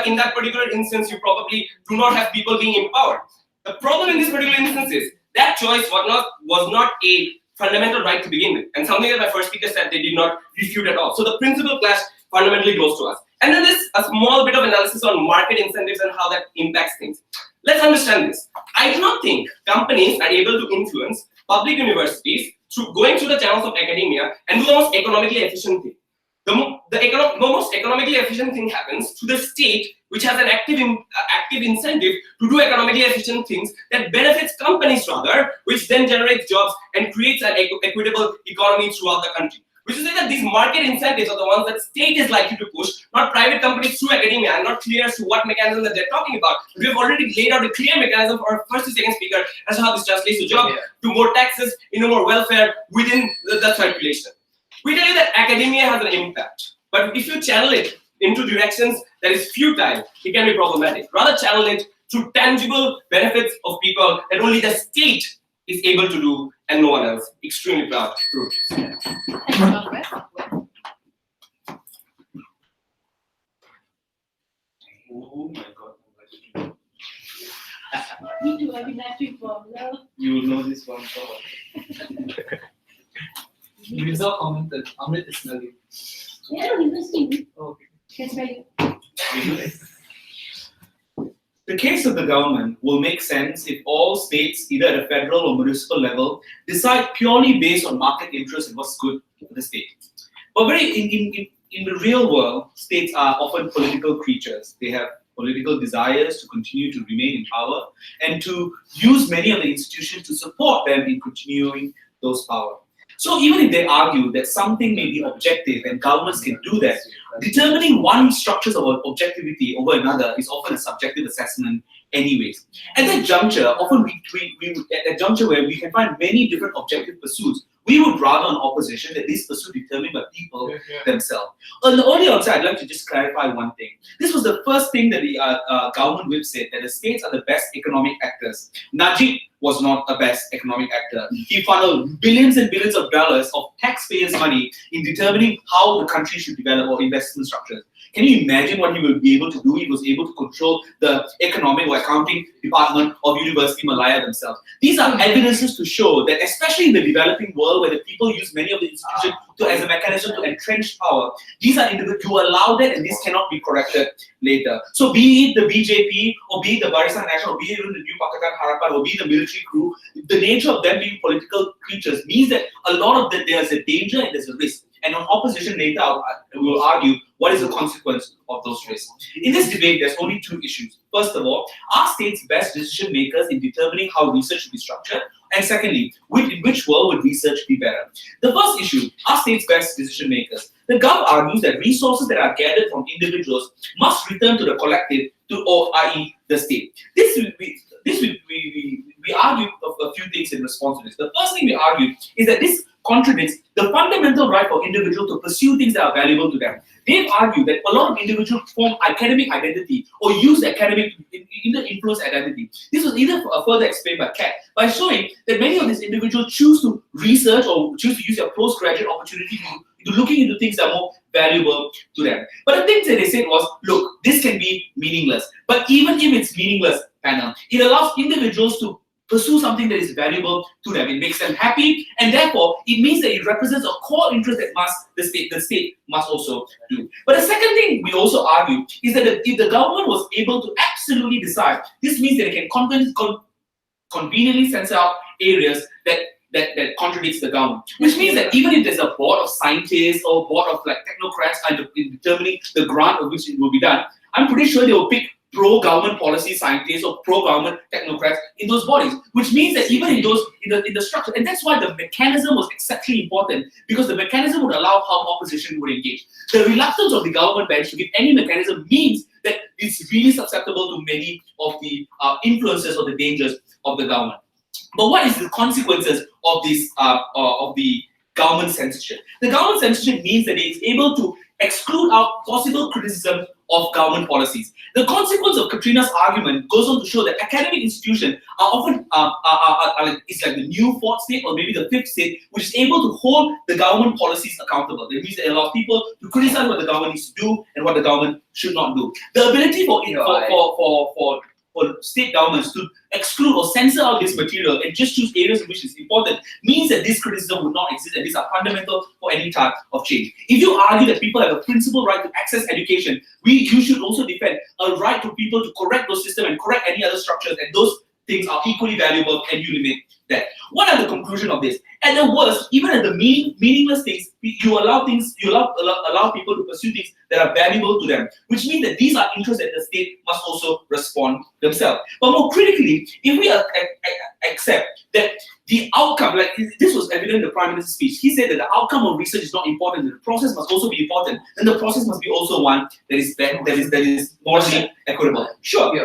in that particular instance, you probably do not have people being empowered. The problem in this particular instance is that choice was not a fundamental right to begin with, and something that my first speaker said they did not refute at all. So the principle clash fundamentally goes to us. And then there's a small bit of analysis on market incentives and how that impacts things. Let's understand this. I do not think companies are able to influence public universities through going through the channels of academia and do the most economically efficient thing. The most economically efficient thing happens to the state, which has an active incentive to do economically efficient things that benefits companies rather, which then generates jobs and creates an equitable economy throughout the country. Which is that these market incentives are the ones that state is likely to push, not private companies through academia. I'm not clear as to what mechanism that they're talking about. We have already laid out a clear mechanism for our first to second speaker as to how this translates to job, to more taxes, more welfare within the circulation. We tell you that academia has an impact, but if you channel it into directions that is futile, it can be problematic. Rather channel it through tangible benefits of people that only the state is able to do and no one else. Extremely proud to do this. Oh my God. Me too, I've been acting for love. You will know this one. Rizal commented, Amrit is smelly. Yeah, interesting. Okay. That's very The case of the government will make sense if all states, either at a federal or municipal level, decide purely based on market interest and what's good for the state. But in the real world, states are often political creatures. They have political desires to continue to remain in power and to use many of the institutions to support them in continuing those power. So even if they argue that something may be objective and governments can do that, determining one structures of objectivity over another is often a subjective assessment anyways. At that juncture, often at that juncture where we can find many different objective pursuits, we would rather an opposition that these pursuits determined by people themselves. On the earlier outside, I'd like to just clarify one thing. This was the first thing that the government whip said, that the states are the best economic actors. Najib was not the best economic actor. He funneled billions and billions of dollars of taxpayers' money in determining how the country should develop or investment structures. Can you imagine what he will be able to do? He was able to control the economic or accounting department of University Malaya themselves. These are evidences to show that, especially in the developing world where the people use many of the institutions as a mechanism to entrench power, these are individuals who allow that, and this cannot be corrected later. So be it the BJP, or be it the Barisan Nasional, or be it even the New Pakatan Harapan, or be it the military crew, the nature of them being political creatures means that a lot of that there's a danger and there's a risk. And on opposition later, will argue what is the consequence of those risks. In this debate, there's only two issues. First of all, are states best decision makers in determining how research should be structured? And secondly, in which world would research be better? The first issue, are states best decision makers? The Gov argues that resources that are gathered from individuals must return to the collective, i.e. the state. We argue a few things in response to this. The first thing we argue is that this contradicts the fundamental right for individuals to pursue things that are valuable to them. They've argued that a lot of individuals form academic identity or use academic influence identity. This was either further explained by Kat by showing that many of these individuals choose to research or choose to use their postgraduate opportunity to looking into things that are more valuable to them. But the thing that they said was, look, this can be meaningless. But even if it's meaningless, panel, it allows individuals to pursue something that is valuable to them. It makes them happy, and therefore it means that it represents a core interest that the state must also do. But the second thing we also argue is that if the government was able to absolutely decide, this means that it can conveniently censor out areas that contradicts the government. Which means that even if there's a board of scientists or board of technocrats in determining the grant of which it will be done, I'm pretty sure they will pick pro-government policy scientists or pro-government technocrats in those bodies, which means that even in those in the structure, and that's why the mechanism was exceptionally important, because the mechanism would allow how opposition would engage. The reluctance of the government bench to give any mechanism means that it's really susceptible to many of the influences or the dangers of the government. But what is the consequences of this of the government censorship? The government censorship means that it is able to exclude out possible criticism of government policies. The consequence of Katrina's argument goes on to show that academic institutions are often it's like the new fourth state or maybe the fifth state, which is able to hold the government policies accountable. That means that it allows people to criticize what the government needs to do and what the government should not do. The ability for state governments to exclude or censor out this material and just choose areas in which it's important means that this criticism would not exist, and these are fundamental for any type of change. If you argue that people have a principal right to access education, you should also defend a right to people to correct those systems and correct any other structures, and those things are equally valuable, and you limit that. What are the conclusion of this? At the worst, even at the meaningless things, you allow people to pursue things that are valuable to them, which means that these are interests that the state must also respond themselves. But more critically, if we accept that the outcome, like this was evident in the Prime Minister's speech, he said that the outcome of research is not important, the process must also be important, then the process must be also one that is morally equitable. Sure. Yeah.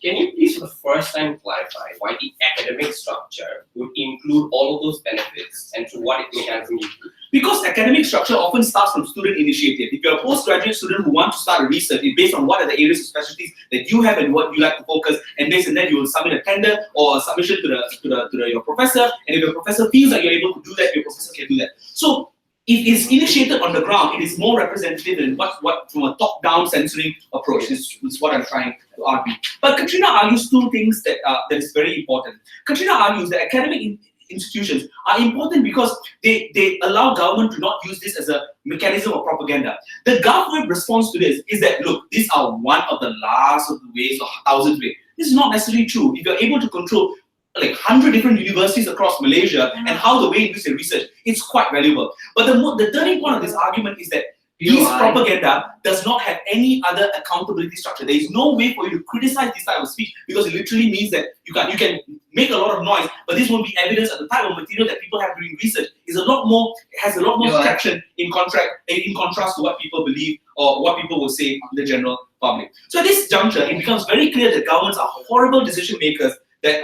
Can you please for the first time clarify why the academic structure would include all of those benefits and to what mechanism you do? Because academic structure often starts from student initiative. If you're a postgraduate student who wants to start a research, it's based on what are the areas of specialties that you have and what you like to focus, and based on that you will submit a tender or a submission to your professor, and if your professor feels that you're able to do that, your professor can do that. So if it's initiated on the ground, it is more representative than what from a top-down censoring approach. This is what I'm trying to argue. But Katrina argues two things that is very important. Katrina argues that academic institutions are important because they allow government to not use this as a mechanism of propaganda. The government response to this is that, look, these are one of the last of the ways or thousand ways. This is not necessarily true. If you're able to control like 100 different universities across Malaysia and how the way in which they research, it's quite valuable. But the turning point of this argument is that This POI. propaganda does not have any other accountability structure. There is no way for you to criticize this type of speech because it literally means that you can make a lot of noise, but this won't be evidence of the type of material that people have doing research is a lot more, has a lot more traction in contrast to what people believe or what people will say in the general public. So at this juncture, it becomes very clear that governments are horrible decision makers that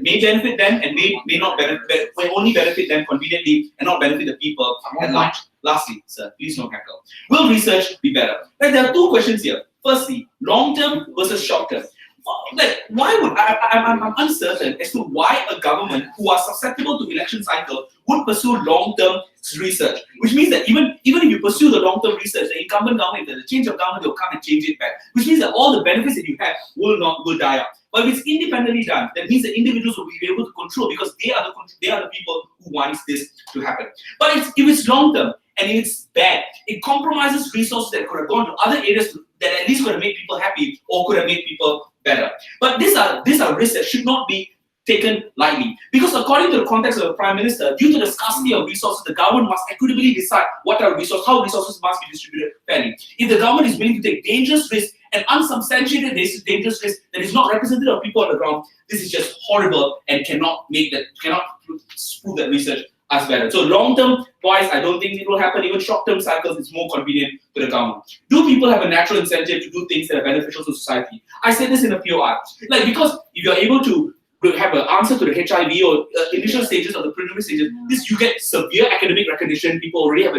may benefit them and may not benefit, may only benefit them conveniently and not benefit the people at large. Lastly, sir, please no hackle. Will research be better? Like, there are two questions here. Firstly, long-term versus short-term. Like, why would I'm uncertain as to why a government who are susceptible to election cycle would pursue long-term research, which means that even if you pursue the long-term research, the incumbent government, the change of government will come and change it back, which means that all the benefits that you have will die out. But if it's independently done, that means the individuals will be able to control because they are the people who wants this to happen. But if it's long-term and it's bad, it compromises resources that could have gone to other areas that at least could have made people happy or could have made people better. But these are risks that should not be taken lightly. Because according to the context of the Prime Minister, due to the scarcity of resources, the government must equitably decide how resources must be distributed fairly. If the government is willing to take dangerous risks and unsubstantiated dangerous risks that is not representative of people on the ground, this is just horrible and cannot prove that research as better. So long-term wise, I don't think it will happen. Even short-term cycles, it's more convenient to the government. Do people have a natural incentive to do things that are beneficial to society? I said this in a POI. Because if you're able to have an answer to the HIV or initial stages of the preliminary stages, you get severe academic recognition. People already have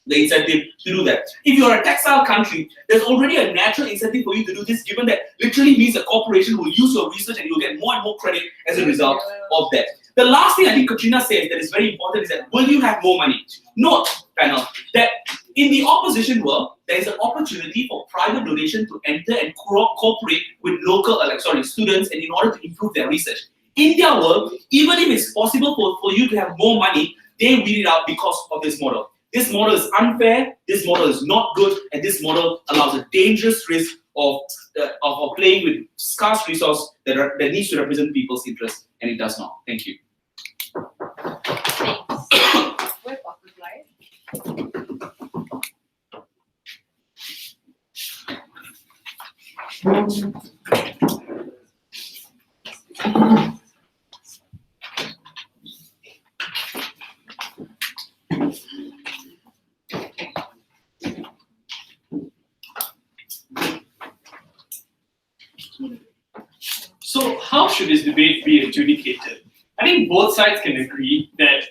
the incentive to do that. If you're a textile country, there's already a natural incentive for you to do this, given that literally means a corporation will use your research and you'll get more and more credit as a result of that. The last thing I think Katrina says that is very important is that will you have more money? Note, panel, that in the opposition world, there is an opportunity for private donation to enter and cooperate with local students and in order to improve their research. In their world, even if it's possible for you to have more money, they weed it out because of this model. This model is unfair, this model is not good, and this model allows a dangerous risk of playing with scarce resource that needs to represent people's interests, and it does not. Thank you. Where was the slide? So how should this debate be adjudicated? I think both sides can agree that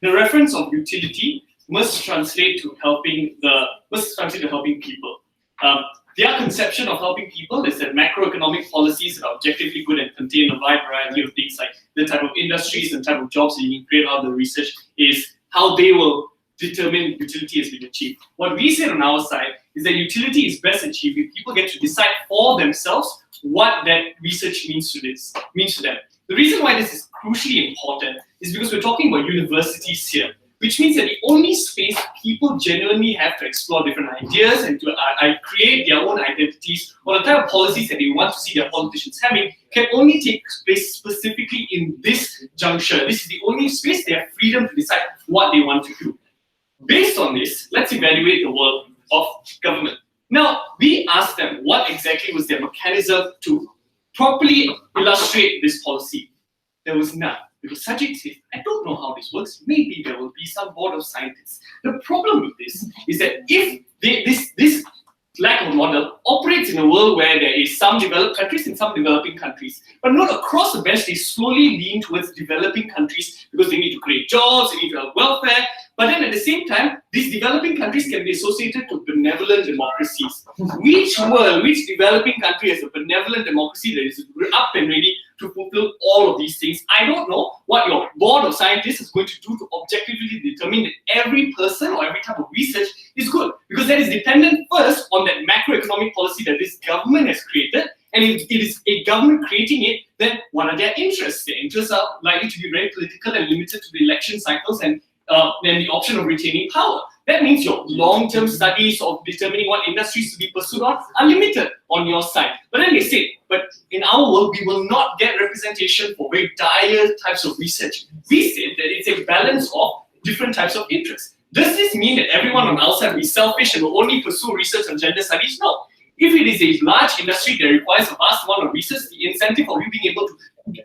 the reference of utility must translate to helping people. Their conception of helping people is that macroeconomic policies that are objectively good and contain a wide variety of things like the type of industries and type of jobs that you can create out of the research is how they will determine utility has been achieved. What we said on our side is that utility is best achieved if people get to decide for themselves what that research means to them. The reason why this is crucially important is because we're talking about universities here, which means that the only space people genuinely have to explore different ideas and to create their own identities or the type of policies that they want to see their politicians having can only take place specifically in this juncture. This is the only space they have freedom to decide what they want to do. Based on this, let's evaluate the work of government. Now, we asked them what exactly was their mechanism to properly illustrate this policy. There was none. Because Sajid says, I don't know how this works. Maybe there will be some board of scientists. The problem with this is that if this lack of model operates in a world where there is some developed countries and some developing countries, but not across the bench, they slowly lean towards developing countries because they need to create jobs, they need to have welfare. But then at the same time, these developing countries can be associated to benevolent democracies. Which developing country has a benevolent democracy that is up and ready to fulfill all of these things? I don't know what your board of scientists is going to do to objectively determine that every person or every type of research is good, because that is dependent first on that macroeconomic policy that this government has created. And if it is a government creating it, then what are their interests? Their interests are likely to be very political and limited to the election cycles and the option of retaining power. That means your long-term studies of determining what industries to be pursued on are limited on your side. But then they say, but in our world, we will not get representation for very dire types of research. We said that it's a balance of different types of interests. Does this mean that everyone on our side will be selfish and will only pursue research on gender studies? No. If it is a large industry that requires a vast amount of research, the incentive of you being able to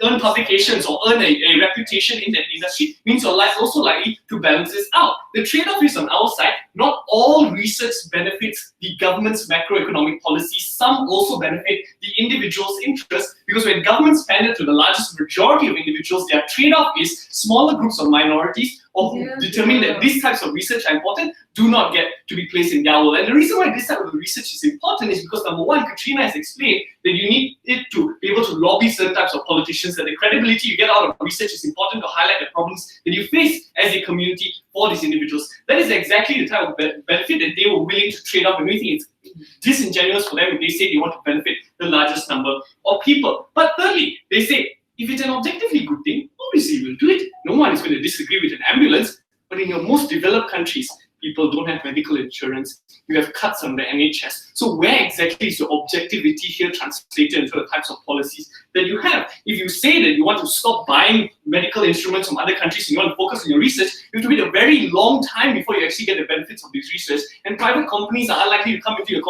earn publications or earn a reputation in that industry means you're also likely to balance this out. The trade-off is on our side. Not all research benefits the government's macroeconomic policies. Some also benefit the individual's interests, because when governments pander to the largest majority of individuals, their trade-off is smaller groups of minorities or who determine that these types of research are important do not get to be placed in their world. And the reason why this type of research is important is because, number one, Katrina has explained that you need it to be able to lobby certain types of politicians, that the credibility you get out of research is important to highlight the problems that you face as a community for these individuals. That is exactly the type of benefit that they were willing to trade off, and we think it's disingenuous for them if they say they want to benefit the largest number of people. But thirdly, they say, if it's an objectively good thing, obviously we'll do it. No one is going to disagree with an ambulance. But in your most developed countries, people don't have medical insurance. You have cuts on the NHS. So where exactly is your objectivity here translated into the types of policies that you have? If you say that you want to stop buying medical instruments from other countries and you want to focus on your research, you have to wait a very long time before you actually get the benefits of this research. And private companies are unlikely to come into your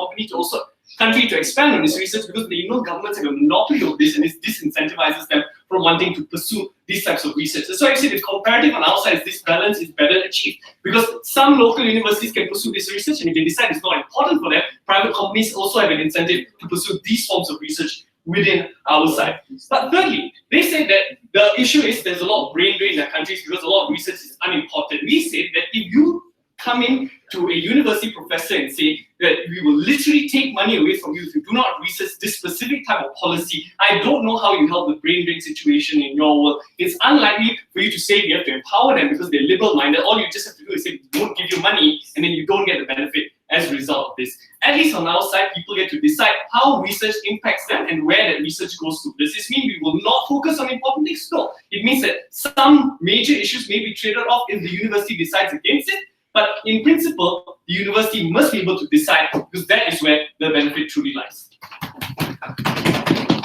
country to expand on this research, because they know governments have a monopoly of this, and it disincentivizes them from wanting to pursue these types of research. So I say the comparative on our side is this balance is better achieved, because some local universities can pursue this research, and if they decide it's not important for them, private companies also have an incentive to pursue these forms of research within our side. But thirdly, they say that the issue is there's a lot of brain drain in their countries because a lot of research is unimportant. We say that if you come in to a university professor and say that we will literally take money away from you if you do not research this specific type of policy, I don't know how you help the brain drain situation in your world. It's unlikely for you to say you have to empower them because they're liberal-minded. All you just have to do is say, we won't give you money, and then you don't get the benefit as a result of this. At least on our side, people get to decide how research impacts them and where that research goes to. Does this mean we will not focus on important things? No. It means that some major issues may be traded off if the university decides against it. But in principle, the university must be able to decide, because that is where the benefit truly lies.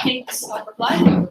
Thanks. Reply.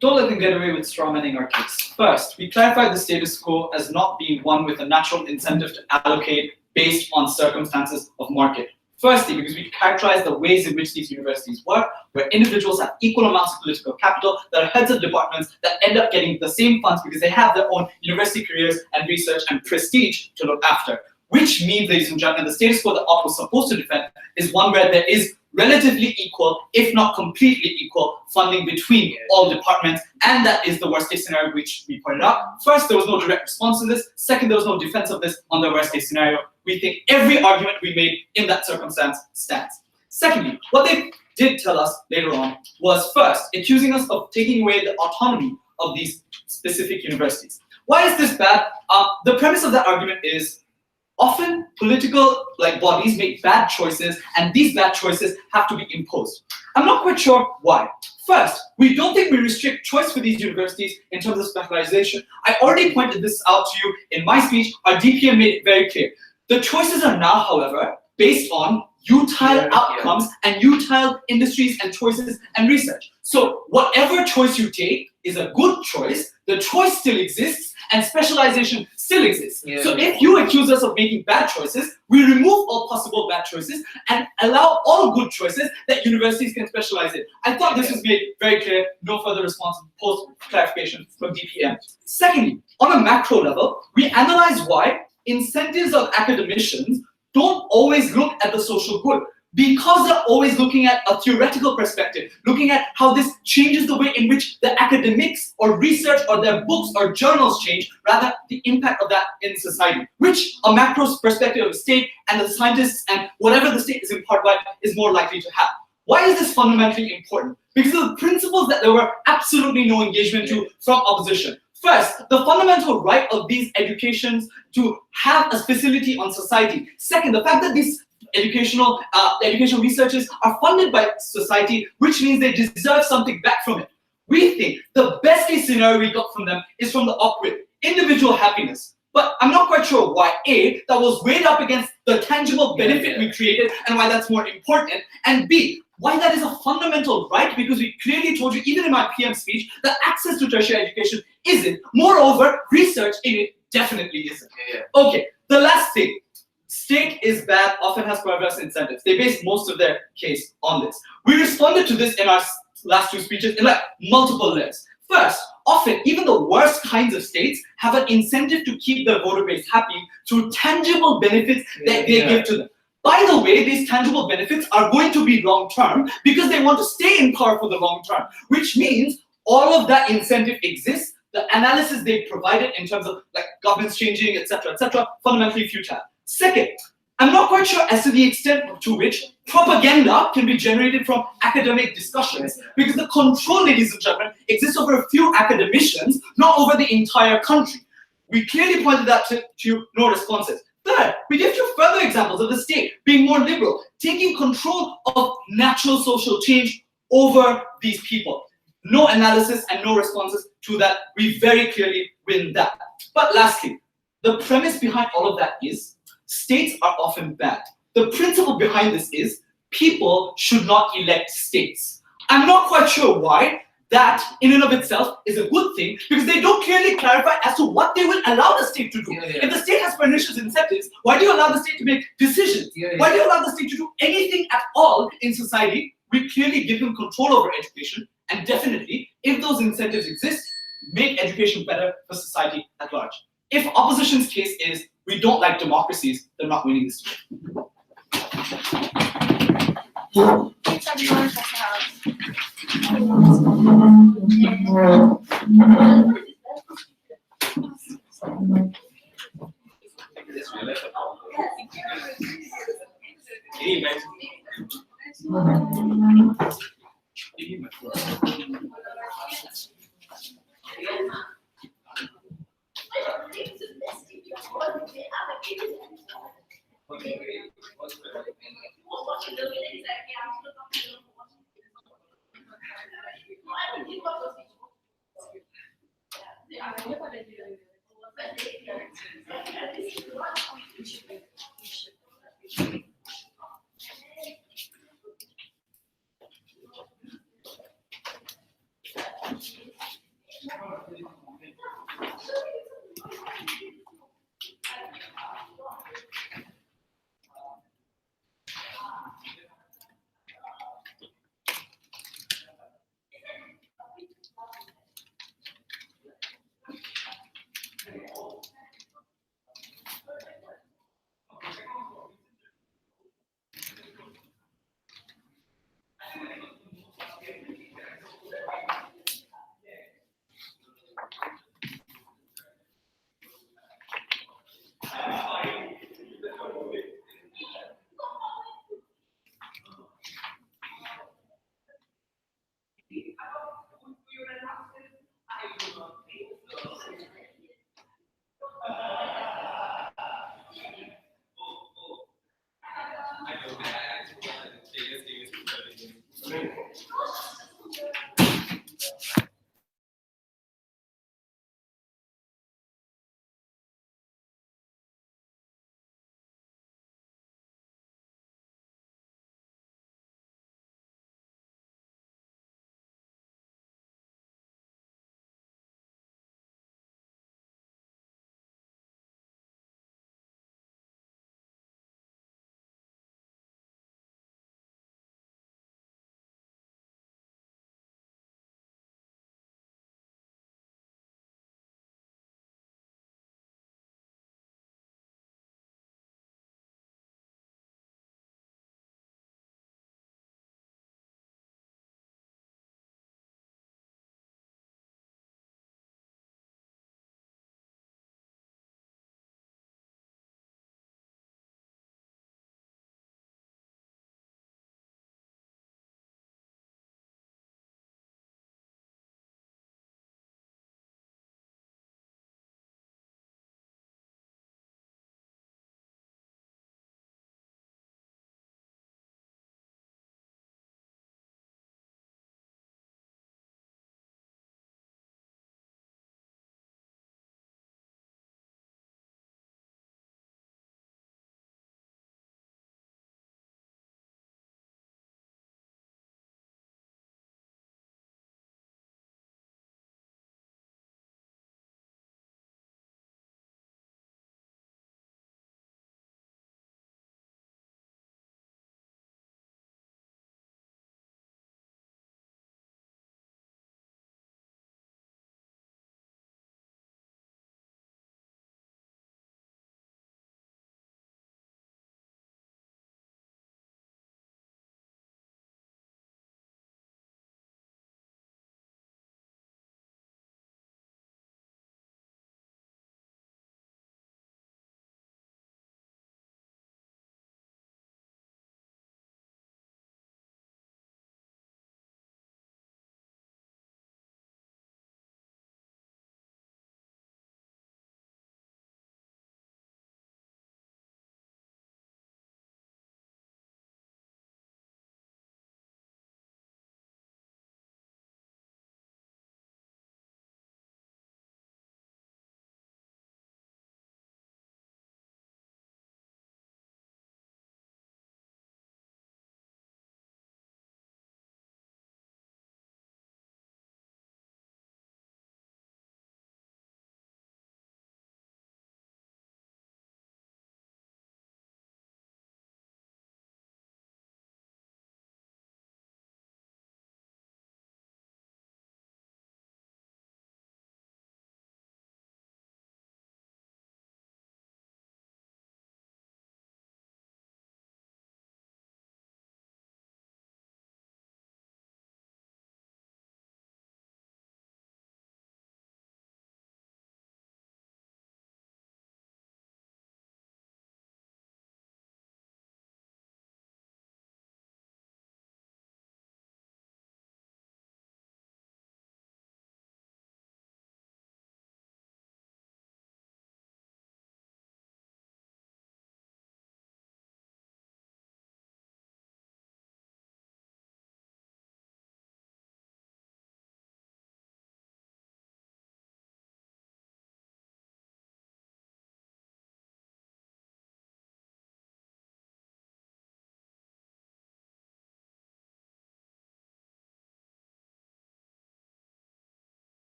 Don't let them get away with strawmanning our case. First, we clarified the status quo as not being one with a natural incentive to allocate based on circumstances of market. Firstly, because we characterize the ways in which these universities work, where individuals have equal amounts of political capital, that are heads of departments that end up getting the same funds because they have their own university careers and research and prestige to look after. Which means, ladies and gentlemen, the status quo that Opp was supposed to defend is one where there is relatively equal, if not completely equal, funding between all departments, and that is the worst case scenario which we pointed out. First, there was no direct response to this. Second, there was no defense of this on the worst case scenario. We think every argument we made in that circumstance stands. Secondly, what they did tell us later on was, first, accusing us of taking away the autonomy of these specific universities. Why is this bad? The premise of that argument is, often political bodies make bad choices, and these bad choices have to be imposed. I'm not quite sure why. First, we don't think we restrict choice for these universities in terms of specialization. I already pointed this out to you in my speech. Our DPM made it very clear. The choices are now, however, based on utile outcomes and utile industries and choices and research. So whatever choice you take is a good choice, the choice still exists, and specialization still exists. So if you accuse us of making bad choices, we remove all possible bad choices and allow all good choices that universities can specialize in. I thought this was made very clear. No further response post clarification from DPM. Secondly, on a macro level, we analyze why incentives of academicians don't always look at the social good, because they're always looking at a theoretical perspective, looking at how this changes the way in which the academics or research or their books or journals change, rather the impact of that in society, which a macro perspective of the state and the scientists and whatever the state is empowered by is more likely to have. Why is this fundamentally important? Because of the principles that there were absolutely no engagement to from opposition. First, the fundamental right of these educations to have a facility on society. Second, the fact that these educational researchers are funded by society, which means they deserve something back from it. We think the best case scenario we got from them is from the opposite. individual happiness. But I'm not quite sure why A, that was weighed up against the tangible benefit we created and why that's more important, and B, why that is a fundamental right, because we clearly told you, even in my PM speech, that access to tertiary education isn't. Moreover, research in it definitely isn't. Okay, the last thing. State is bad, often has perverse incentives. They base most of their case on this. We responded to this in our last two speeches in like multiple layers. First, often even the worst kinds of states have an incentive to keep their voter base happy through tangible benefits that they give to them. By the way, these tangible benefits are going to be long-term because they want to stay in power for the long term, which means all of that incentive exists. The analysis they provided in terms of like governments changing, etc., fundamentally futile. Second, I'm not quite sure as to the extent to which propaganda can be generated from academic discussions, because the control, ladies and gentlemen, exists over a few academicians, not over the entire country. We clearly pointed that to you, no responses. Third, we give you further examples of the state being more liberal, taking control of natural social change over these people. No analysis and no responses to that. We very clearly win that. But lastly, the premise behind all of that is states are often bad. The principle behind this is people should not elect states. I'm not quite sure why that in and of itself is a good thing, because they don't clearly clarify as to what they will allow the state to do. If the state has pernicious incentives, why do you allow the state to make decisions? Why do you allow the state to do anything at all in society? We clearly give them control over education, and definitely, if those incentives exist, make education better for society at large. If opposition's case is we don't like democracies, they're not winning this debate. Thanks everyone for